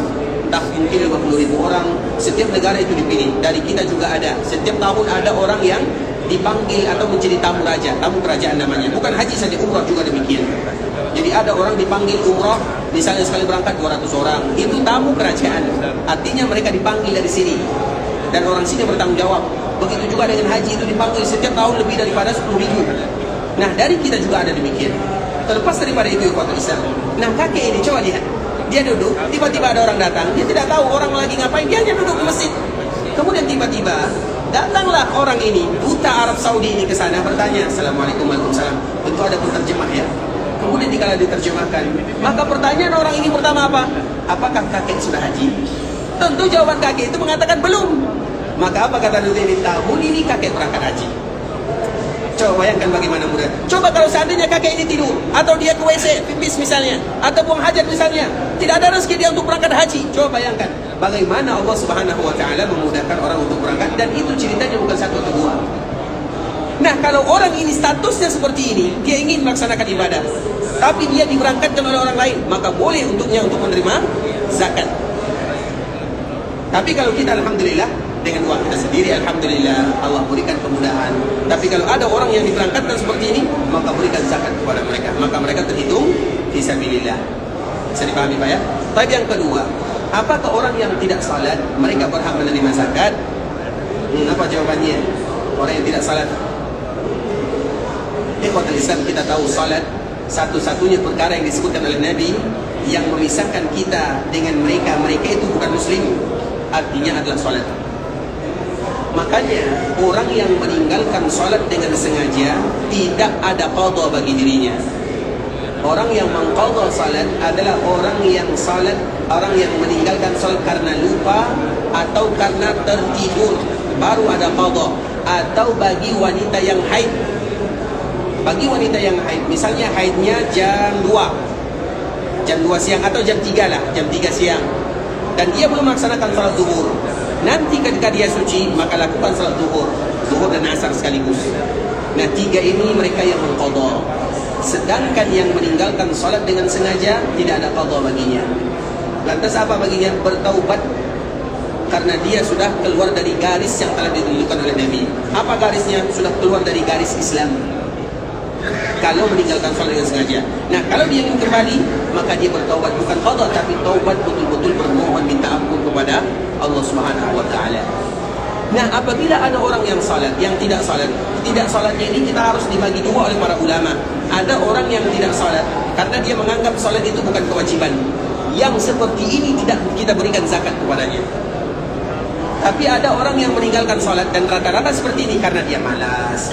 entah mungkin 50.000 orang, setiap negara itu dipilih. Dari kita juga ada, setiap tahun ada orang yang dipanggil atau menjadi tamu raja, tamu kerajaan namanya. Bukan haji saja, umrah juga demikian. Jadi ada orang dipanggil umrah, misalnya sekali berangkat 200 orang, itu tamu kerajaan. Artinya mereka dipanggil dari sini, dan orang sini bertanggung jawab. Begitu juga dengan haji, itu dipanggil setiap tahun lebih daripada 10.000. Nah, dari kita juga ada demikian. Terlepas daripada itu ikhwatul Islam. Nah, kakek ini coba lihat, dia duduk, tiba-tiba ada orang datang, dia tidak tahu orang lagi ngapain, dia hanya duduk di masjid. Kemudian tiba-tiba datanglah orang ini, duta Arab Saudi ini ke sana, bertanya, Assalamualaikum warahmatullahi wabarakatuh. Tentu ada penterjemah ya. Kemudian dikala diterjemahkan, maka pertanyaan orang ini pertama apa? Apakah kakek sudah haji? Tentu jawaban kakek itu mengatakan belum. Maka apa kata duta ini? Tahun ini kakek berangkat haji. Coba bayangkan bagaimana mudah. Coba kalau seandainya kakek ini tidur, atau dia ke WC, pipis misalnya, atau buang hajat misalnya, tidak ada rezeki dia untuk berangkat haji. Coba bayangkan bagaimana Allah Subhanahu wa Ta'ala memudahkan orang untuk berangkat, dan itu ceritanya bukan satu atau dua. Nah, kalau orang ini statusnya seperti ini, dia ingin melaksanakan ibadah, tapi dia diberangkatkan oleh orang lain, maka boleh untuknya untuk menerima zakat. Tapi kalau kita alhamdulillah dengan uang kita sendiri, alhamdulillah Allah berikan kemudahan. Tapi kalau ada orang yang diberangkatkan seperti ini, maka berikan zakat kepada mereka, maka mereka terhitung fisabilillah. Bisa dipahami Pak ya? Tapi yang kedua, apakah orang yang tidak salat mereka berhak menerima zakat? Apa jawabannya? Orang yang tidak salat. Ikhwatul Islam, kita tahu salat satu-satunya perkara yang disebutkan oleh Nabi yang memisahkan kita dengan mereka. Mereka itu bukan muslim, artinya adalah salat. Makanya orang yang meninggalkan salat dengan sengaja tidak ada qadha bagi dirinya. Orang yang mengqadha salat adalah orang yang salat, orang yang meninggalkan salat karena lupa atau karena tertidur, baru ada qadha. Atau bagi wanita yang haid. Bagi wanita yang haid, misalnya haidnya jam 2 siang atau jam 3 lah, jam 3 siang, dan dia belum melaksanakan salat zuhur. Nanti ketika dia suci, maka lakukan salat zuhur dan asar sekaligus. Nah, 3 ini mereka yang mengqadha. Sedangkan yang meninggalkan salat dengan sengaja tidak ada qadha baginya. Lantas apa baginya? Bertaubat, karena dia sudah keluar dari garis yang telah ditentukan oleh Nabi. Apa garisnya? Sudah keluar dari garis Islam kalau meninggalkan salat dengan sengaja. Nah, kalau dia ingin kembali, maka dia bertaubat, bukan qadha, tapi taubat betul-betul bermohon minta ampun kepada Allah Subhanahu wa taala. Nah, apabila ada orang yang salat, yang tidak salat, tidak salatnya ini kita harus dibagi dua oleh para ulama. Ada orang yang tidak salat karena dia menganggap salat itu bukan kewajiban. Yang seperti ini tidak kita berikan zakat kepadanya. Tapi ada orang yang meninggalkan salat, dan rata-rata seperti ini karena dia malas,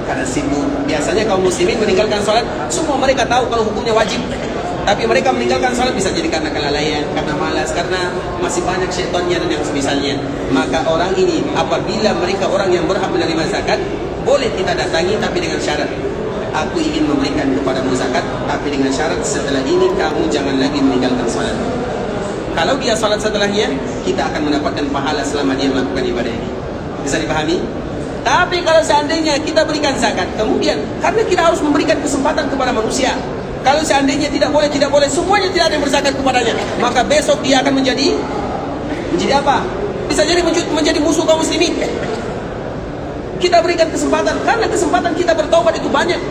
karena sibuk. Biasanya kaum muslimin meninggalkan salat, semua mereka tahu kalau hukumnya wajib, tapi mereka meninggalkan salat bisa jadi karena kelalaian, karena malas, karena masih banyak syaitannya dan yang semisalnya. Maka orang ini, apabila mereka orang yang berhak menerima zakat, boleh kita datangi, tapi dengan syarat, aku ingin memberikan kepadamu zakat, tapi dengan syarat setelah ini kamu jangan lagi meninggalkan salat. Kalau dia salat setelahnya, kita akan mendapatkan pahala selama dia melakukan ibadah ini. Bisa dipahami? Tapi kalau seandainya kita berikan zakat, kemudian karena kita harus memberikan kesempatan kepada manusia. Kalau seandainya tidak boleh, semuanya tidak ada yang berzakat kepadanya, maka besok dia akan menjadi apa? Bisa jadi menjadi musuh kaum muslimin. Kita berikan kesempatan, karena kesempatan kita bertaubat itu banyak.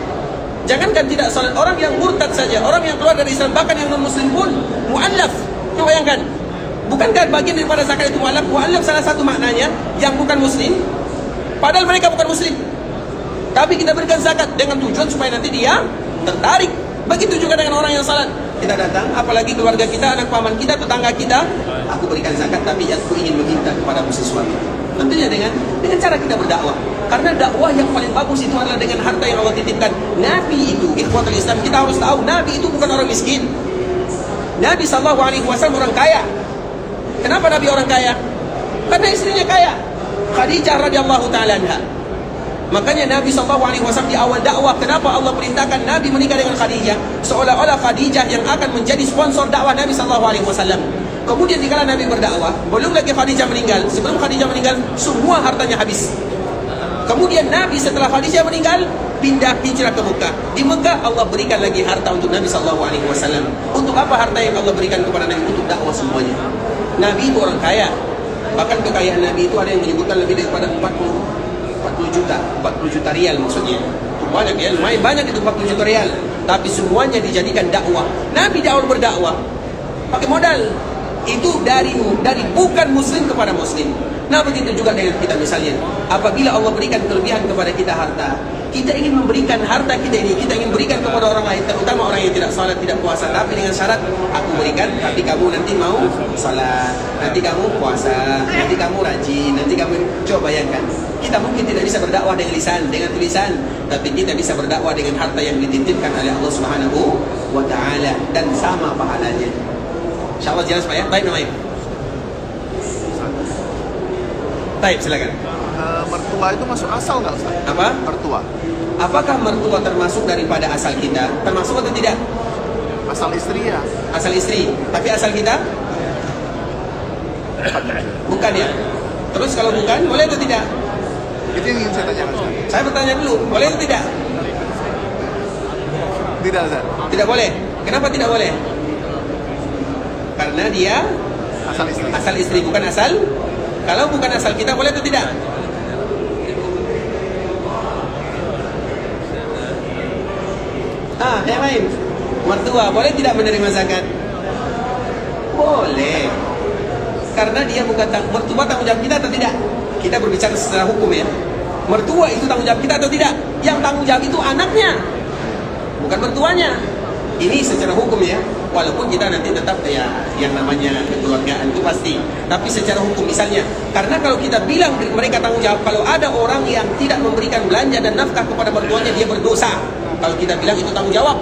Jangankan tidak salat, orang yang murtad saja, orang yang keluar dari Islam, bahkan yang non-muslim pun mu'allaf. Coba bayangkan, bukankah bagian daripada zakat itu mu'allaf? Mu'allaf salah satu maknanya yang bukan muslim, padahal mereka bukan muslim, tapi kita berikan zakat dengan tujuan supaya nanti dia tertarik. Begitu juga dengan orang yang salat. Kita datang, apalagi keluarga kita, anak paman kita, tetangga kita, aku berikan zakat tapi aku ingin meminta kepadamu sesuatu. Tentunya dengan cara kita berdakwah. Karena dakwah yang paling bagus itu adalah dengan harta yang Allah titipkan. Nabi itu, ikhwatul Islam, kita harus tahu, Nabi itu bukan orang miskin. Nabi SAW orang kaya. Kenapa Nabi orang kaya? Karena istrinya kaya, Khadijah radhiyallahu ta'ala anha. Makanya Nabi SAW di awal dakwah, kenapa Allah perintahkan Nabi menikah dengan Khadijah? Seolah-olah Khadijah yang akan menjadi sponsor dakwah Nabi SAW. Kemudian dikala Nabi berdakwah, belum lagi Khadijah meninggal. Sebelum Khadijah meninggal, semua hartanya habis. Kemudian Nabi setelah Khadijah meninggal, pindah hijrah ke Mekah. Di Mekah Allah berikan lagi harta untuk Nabi SAW. Untuk apa harta yang Allah berikan kepada Nabi? Untuk dakwah semuanya. Nabi itu orang kaya. Bahkan kekayaan Nabi itu ada yang menyebutkan lebih daripada 40 juta rial maksudnya. Itu banyak ya, lumayan banyak itu 40 juta rial. Tapi semuanya dijadikan dakwah. Nabi di awal berdakwah pakai modal itu dari bukan muslim kepada muslim. Nah, begitu juga dengan kita misalnya. Apabila Allah berikan kelebihan kepada kita harta, kita ingin memberikan harta kita ini, kita ingin berikan kepada orang lain, terutama orang yang tidak salat, tidak puasa, tapi dengan syarat, aku berikan, tapi kamu nanti mau salat, nanti kamu puasa, nanti kamu rajin, nanti kamu. Coba bayangkan, kita mungkin tidak bisa berdakwah dengan lisan, dengan tulisan, tapi kita bisa berdakwah dengan harta yang dititipkan oleh Allah Subhanahu wa ta'ala, dan sama pahalanya. InsyaAllah jelas Pak ya? Baik, baik. Baik, silakan. Mertua itu masuk asal nggak Ustaz? Apa? Mertua. Apakah mertua termasuk daripada asal kita? Termasuk atau tidak? Asal istri ya. Asal istri. Tapi asal kita? Bukan ya? Terus kalau bukan, boleh atau tidak? Itu yang ingin saya tanyakan Ustaz. Saya bertanya dulu, boleh atau tidak? Tidak Ustaz. Tidak boleh. Kenapa tidak boleh? Karena dia Asal istri. asal istri, bukan asal Kalau bukan asal kita, boleh atau tidak? Yang lain, mertua boleh tidak menerima zakat? Boleh, karena dia bukan mertua tanggung jawab kita atau tidak? Kita berbicara secara hukum ya. Mertua itu tanggung jawab kita atau tidak? Yang tanggung jawab itu anaknya, bukan mertuanya. Ini secara hukum ya. Walaupun kita nanti tetap ya yang namanya kekeluargaan itu pasti. Tapi secara hukum misalnya, karena kalau kita bilang mereka tanggung jawab, kalau ada orang yang tidak memberikan belanja dan nafkah kepada mertuanya, dia berdosa. Kalau kita bilang itu tanggung jawab,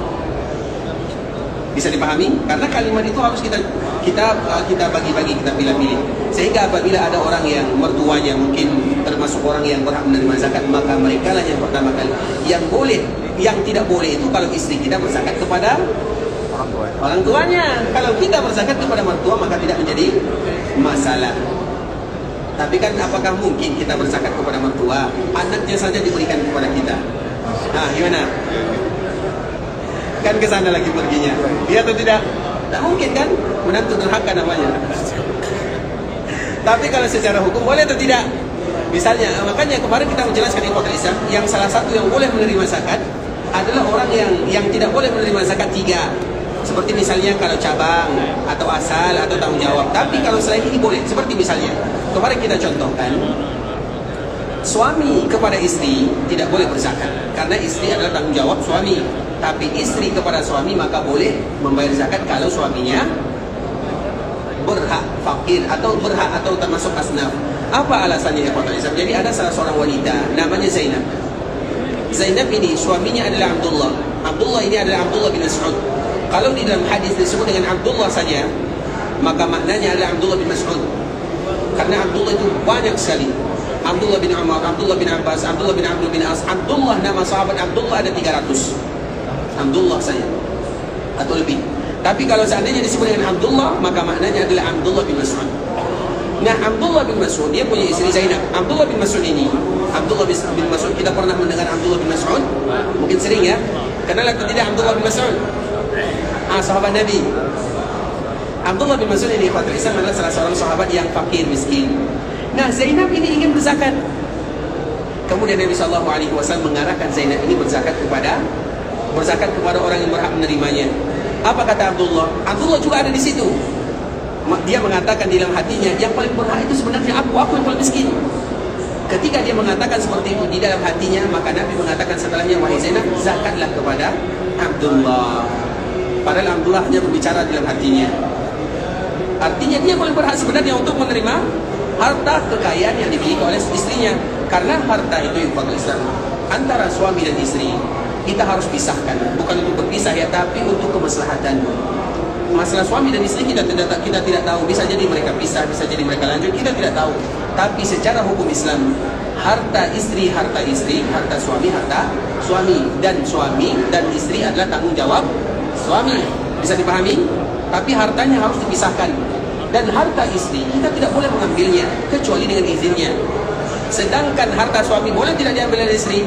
bisa dipahami? Karena kalimat itu harus kita bagi-bagi, kita pilih-pilih. Sehingga apabila ada orang yang mertuanya mungkin termasuk orang yang berhak menerima zakat, maka mereka lah yang pertama kali yang boleh. Yang tidak boleh itu kalau istri kita berzakat kepada orang tuanya. Kalau kita berzakat kepada mertua, maka tidak menjadi masalah. Tapi kan apakah mungkin kita berzakat kepada mertua, anaknya saja diberikan kepada kita? Gimana? Kan ke sana lagi perginya. Iya atau tidak? Tak mungkin kan? Menantu durhaka namanya. Tapi kalau secara hukum boleh atau tidak? Misalnya, makanya kemarin kita menjelaskan di kota Islam, yang salah satu yang boleh menerima zakat adalah orang yang tidak boleh menerima zakat 3. Seperti misalnya kalau cabang atau asal atau tanggung jawab. Tapi kalau selain ini boleh. Seperti misalnya kemarin kita contohkan, suami kepada istri tidak boleh berzakat karena istri adalah tanggung jawab suami. Tapi istri kepada suami maka boleh membayar zakat kalau suaminya berhak fakir atau berhak atau termasuk asnaf. Apa alasannya ya Pak Islam? Jadi ada salah seorang wanita namanya Zainab. Zainab ini suaminya adalah Abdullah. Abdullah ini adalah Abdullah bin Mas'ud. Kalau di dalam hadis disebut dengan Abdullah saja, maka maknanya adalah Abdullah bin Mas'ud. Karena Abdullah itu banyak sekali. Abdullah bin Umar, Abdullah bin Abbas, Abdullah bin Abdul bin As. Abdullah, nama sahabat Abdullah ada 300. Abdullah saja atau lebih. Tapi kalau seandainya disebut dengan Abdullah, maka maknanya adalah Abdullah bin Mas'ud. Nah, Abdullah bin Mas'ud dia punya istri Zainab. Abdullah bin Mas'ud ini, Abdullah bin Mas'ud, kita pernah mendengar Abdullah bin Mas'ud? Mungkin sering ya. Kenal atau tidak Abdullah bin Mas'ud? Sahabat Nabi. Abdullah bin Mas'ud ini Fatul Islam adalah salah seorang sahabat yang fakir miskin. Nah, Zainab ini ingin berzakat. Kemudian Nabi SAW mengarahkan Zainab ini berzakat kepada orang yang berhak menerimanya. Apa kata Abdullah? Abdullah juga ada di situ. Dia mengatakan di dalam hatinya, yang paling berhak itu sebenarnya aku yang paling miskin. Ketika dia mengatakan seperti itu di dalam hatinya, maka Nabi mengatakan setelahnya, wahai Zainab, zakatlah kepada Abdullah. Padahal Abdullah hanya berbicara di dalam hatinya. Artinya dia paling berhak sebenarnya untuk menerima harta kekayaan yang dimiliki oleh istrinya. Karena harta itu yang Fatul Islam antara suami dan istri, kita harus pisahkan. Bukan untuk berpisah ya, tapi untuk kemaslahatan. Masalah suami dan istri kita tidak tahu. Bisa jadi mereka pisah, bisa jadi mereka lanjut, kita tidak tahu. Tapi secara hukum Islam, harta istri, harta suami, harta suami. Dan suami dan istri adalah tanggung jawab suami. Bisa dipahami? Tapi hartanya harus dipisahkan. Dan harta istri kita tidak boleh mengambilnya kecuali dengan izinnya. Sedangkan harta suami boleh tidak diambil oleh istri?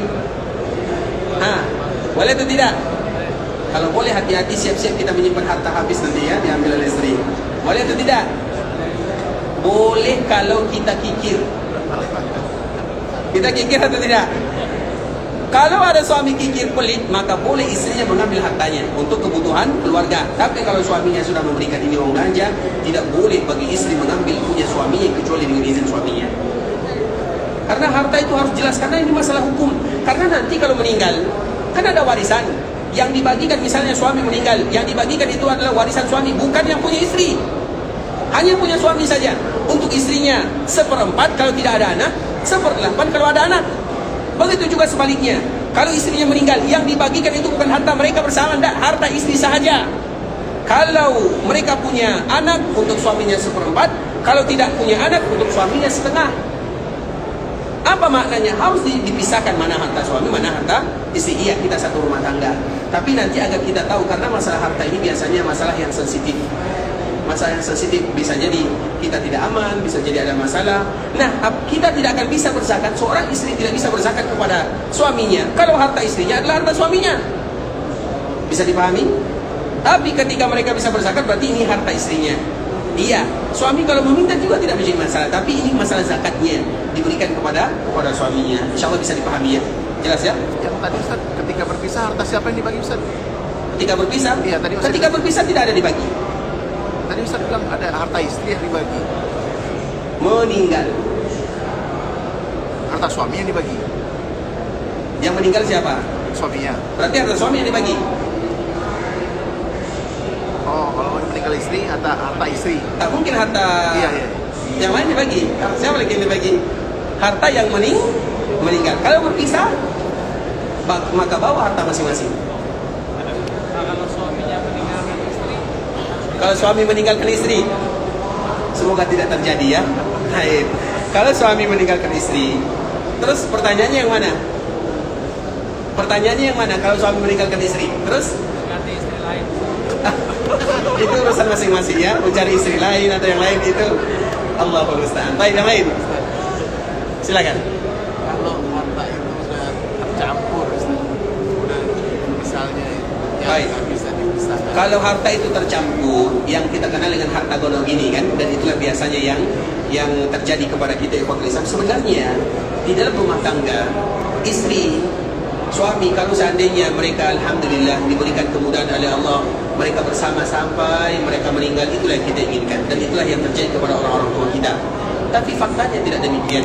Boleh atau tidak? Kalau boleh, hati-hati, siap-siap kita menyimpan harta habis nanti ya, diambil oleh istri. Boleh atau tidak? Boleh kalau kita kikir. Kita kikir atau tidak? Kalau ada suami kikir pelit, maka boleh istrinya mengambil hartanya untuk kebutuhan keluarga. Tapi kalau suaminya sudah memberikan ini uang belanja, tidak boleh bagi istri mengambil punya suaminya kecuali dengan izin suaminya. Karena harta itu harus jelas, karena ini masalah hukum. Karena nanti kalau meninggal, kan ada warisan. Yang dibagikan misalnya suami meninggal, yang dibagikan itu adalah warisan suami, bukan yang punya istri. Hanya punya suami saja. Untuk istrinya 1/4 kalau tidak ada anak, 1/8 kalau ada anak. Begitu juga sebaliknya. Kalau istrinya meninggal, yang dibagikan itu bukan harta mereka bersama, tidak, harta istri sahaja. Kalau mereka punya anak, untuk suaminya 1/4. Kalau tidak punya anak, untuk suaminya 1/2. Apa maknanya? Harus dipisahkan mana harta suami, mana harta istri. Iya, kita satu rumah tangga. Tapi nanti agar kita tahu, karena masalah harta ini biasanya masalah yang sensitif. Masalah yang sensitif, bisa jadi kita tidak aman, bisa jadi ada masalah. Nah, kita tidak akan bisa berzakat. Seorang istri tidak bisa berzakat kepada suaminya kalau harta istrinya adalah harta suaminya. Bisa dipahami? Tapi ketika mereka bisa berzakat, berarti ini harta istrinya. Iya, suami kalau meminta juga tidak menjadi masalah. Tapi ini masalah zakatnya diberikan kepada suaminya. Insya Allah bisa dipahami ya. Jelas ya? Yang tadi Ustaz, ketika berpisah harta siapa yang dibagi Ustaz? Ketika berpisah? Iya, tadi Ustaz ketika berpisah tidak ada dibagi. Tadi Ustaz bilang ada harta istri yang dibagi. Meninggal. Harta suami yang dibagi. Yang meninggal siapa? Suaminya. Berarti harta suami yang dibagi. Oh, kalau meninggal istri, harta istri. Tak mungkin harta Iya. yang lain dibagi. Siapa lagi yang dibagi? Harta yang meninggal. Kalau berpisah, maka bawa harta masing-masing. Kalau suami meninggalkan istri, semoga tidak terjadi ya. Baik. Kalau suami meninggalkan istri, terus pertanyaannya yang mana? Pertanyaannya yang mana? Kalau suami meninggalkan istri, terus ganti istri lain. Itu urusan masing-masing ya. Mencari istri lain atau yang lain itu Allahul musta'an. Baik, yang lain. Silakan. Kalau harta itu sudah tercampur, udah misalnya Baik. bisa dipisahkan. Kalau harta itu tercampur, yang kita kenal dengan harta gono gini kan, dan itulah biasanya yang terjadi kepada kita ikhwatul Islam. Sebenarnya di dalam rumah tangga, istri, suami kalau seandainya mereka alhamdulillah diberikan kemudahan oleh Allah, mereka bersama sampai mereka meninggal, itulah yang kita inginkan dan itulah yang terjadi kepada orang-orang tua kita. Tapi faktanya tidak demikian.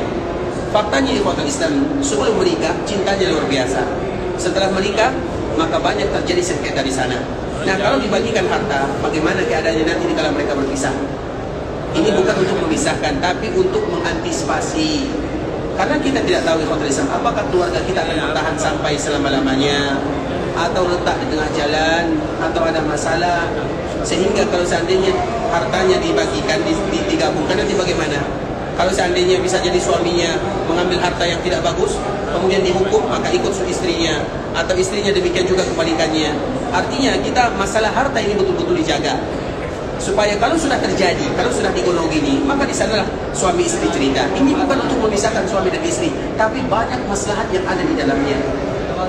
Faktanya ikhwatul Islam, sebelum menikah cintanya luar biasa. Setelah menikah maka banyak terjadi sengketa di sana. Nah, kalau dibagikan harta, bagaimana keadaannya nanti kalau mereka berpisah? Ini bukan untuk memisahkan, tapi untuk mengantisipasi. Karena kita tidak tahu ikhwatul Islam, apakah keluarga kita akan bertahan sampai selama-lamanya, atau letak di tengah jalan, atau ada masalah. Sehingga kalau seandainya hartanya dibagikan, digabungkan, nanti bagaimana? Kalau seandainya bisa jadi suaminya mengambil harta yang tidak bagus, kemudian dihukum, maka ikut istrinya, atau istrinya demikian juga kebalikannya. Artinya kita masalah harta ini betul-betul dijaga. Supaya kalau sudah terjadi, kalau sudah digonong gini, maka di sanalah suami istri cerita. Ini bukan untuk memisahkan suami dan istri, tapi banyak maslahat yang ada di dalamnya.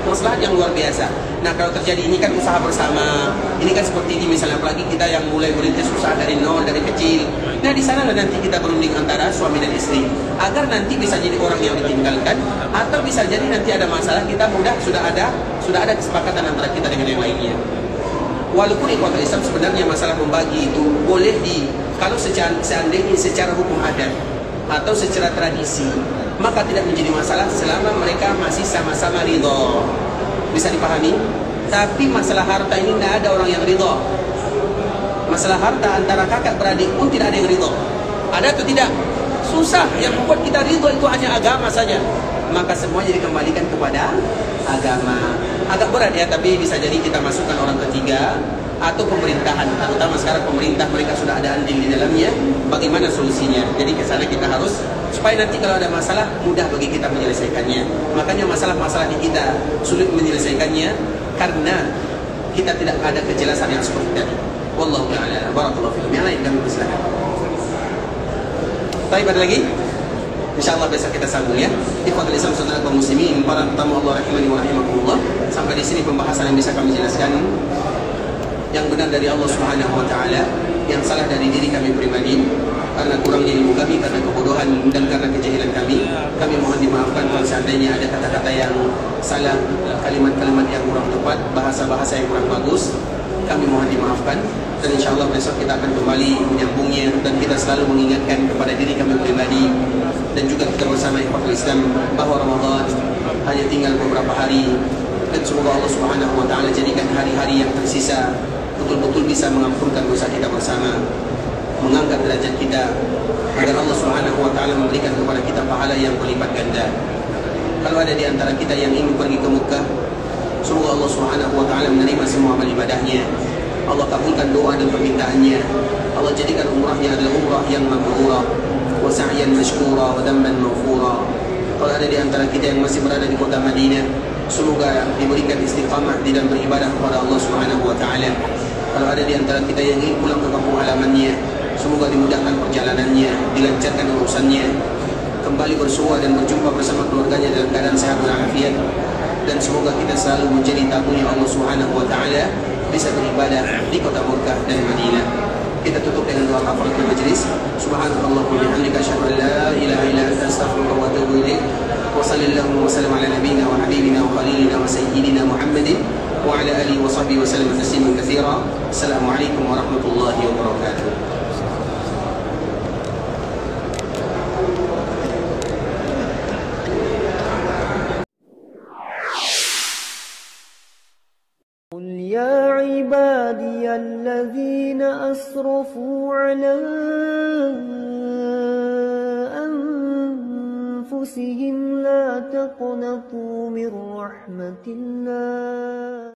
Maslahat yang luar biasa. Nah, kalau terjadi ini kan usaha bersama. Ini kan seperti ini misalnya, apalagi kita yang mulai merintis usaha dari nol, dari kecil. Nah, di sana nanti kita berunding antara suami dan istri agar nanti bisa jadi orang yang ditinggalkan, atau bisa jadi nanti ada masalah, kita sudah ada kesepakatan antara kita dengan yang lainnya. Walaupun ikhwatul Islam sebenarnya masalah membagi itu boleh kalau seandainya secara hukum adat atau secara tradisi, maka tidak menjadi masalah selama mereka masih sama-sama ridho. Bisa dipahami? Tapi masalah harta ini tidak ada orang yang ridho. Masalah harta antara kakak beradik pun tidak ada yang ridho. Ada atau tidak? Susah. Yang membuat kita ridho itu hanya agama saja. Maka semuanya dikembalikan kepada agama. Agak berat ya, tapi bisa jadi kita masukkan orang ketiga atau pemerintahan, terutama sekarang pemerintah, mereka sudah ada andil di dalamnya. Bagaimana solusinya? Jadi ke sana kita harus, supaya nanti kalau ada masalah mudah bagi kita menyelesaikannya. Makanya masalah-masalah di kita sulit menyelesaikannya karena kita tidak ada kejelasan yang seperti tadi. Wallahu ta'ala barakallahu fikum. Yang lain kami persilakan. Baik, ada lagi? InsyaAllah besok kita sambung ya. Ikhwatul Islam saudara kaum muslimin, para tamu Allah rahimani wa rahimakumullah. Sampai di sini pembahasan yang bisa kami jelaskan. Yang benar dari Allah Subhanahu wa taala, yang salah dari diri kami pribadi karena kurangnya ilmu kami, karena kebodohan dan karena kejahilan kami. Kami mohon dimaafkan kalau seandainya ada kata-kata yang salah, kalimat-kalimat yang kurang tepat, bahasa-bahasa yang kurang bagus. Kami mohon dimaafkan. Dan insya Allah besok kita akan kembali menyambungnya, dan kita selalu mengingatkan kepada diri kami pribadi dan juga kita bersama ikhwatul Islam bahwa Ramadan hanya tinggal beberapa hari, dan semoga Allah Subhanahu wa taala jadikan hari-hari yang tersisa betul-betul bisa mengampunkan dosa kita bersama, mengangkat derajat kita, agar Allah Subhanahu wa taala memberikan kepada kita pahala yang berlipat ganda. Kalau ada di antara kita yang ingin pergi ke Mekah, semoga Allah Subhanahu wa taala menerima semua amal ibadahnya. Allah kabulkan doa dan permintaannya. Allah jadikan umrahnya adalah umrah yang mabrurah, wa sa'yan mashkura, wa damman maghfura. Kalau ada di antara kita yang masih berada di kota Madinah, semoga diberikan istiqamah di dalam beribadah kepada Allah Subhanahu wa taala. Kalau ada di antara kita yang ingin pulang ke kampung halamannya, semoga dimudahkan perjalanannya, dilancarkan urusannya, kembali bersua dan berjumpa bersama keluarganya dalam keadaan sehat dan afiat. Dan semoga kita selalu menjadi tamunya Allah Subhanahu wa taala, bisa beribadah di kota Mekah dan Madinah. Kita tutup dengan doa kafaratul majlis. Subhanallah wa bihamdika asyhadu an la ilaha illa anta astaghfiruka wa atubu ilaik. Wa sallallahu wa sallam ala nabiyyina wa habibina wa khalilina wa sayyidina Muhammadin wa ala alihi wa sahbihi wa sallam tasliman katsira. Assalamualaikum warahmatullahi wabarakatuh. قل يا عبادي الذين أسرفوا على أنفسهم لا تقنطوا من رحمة الله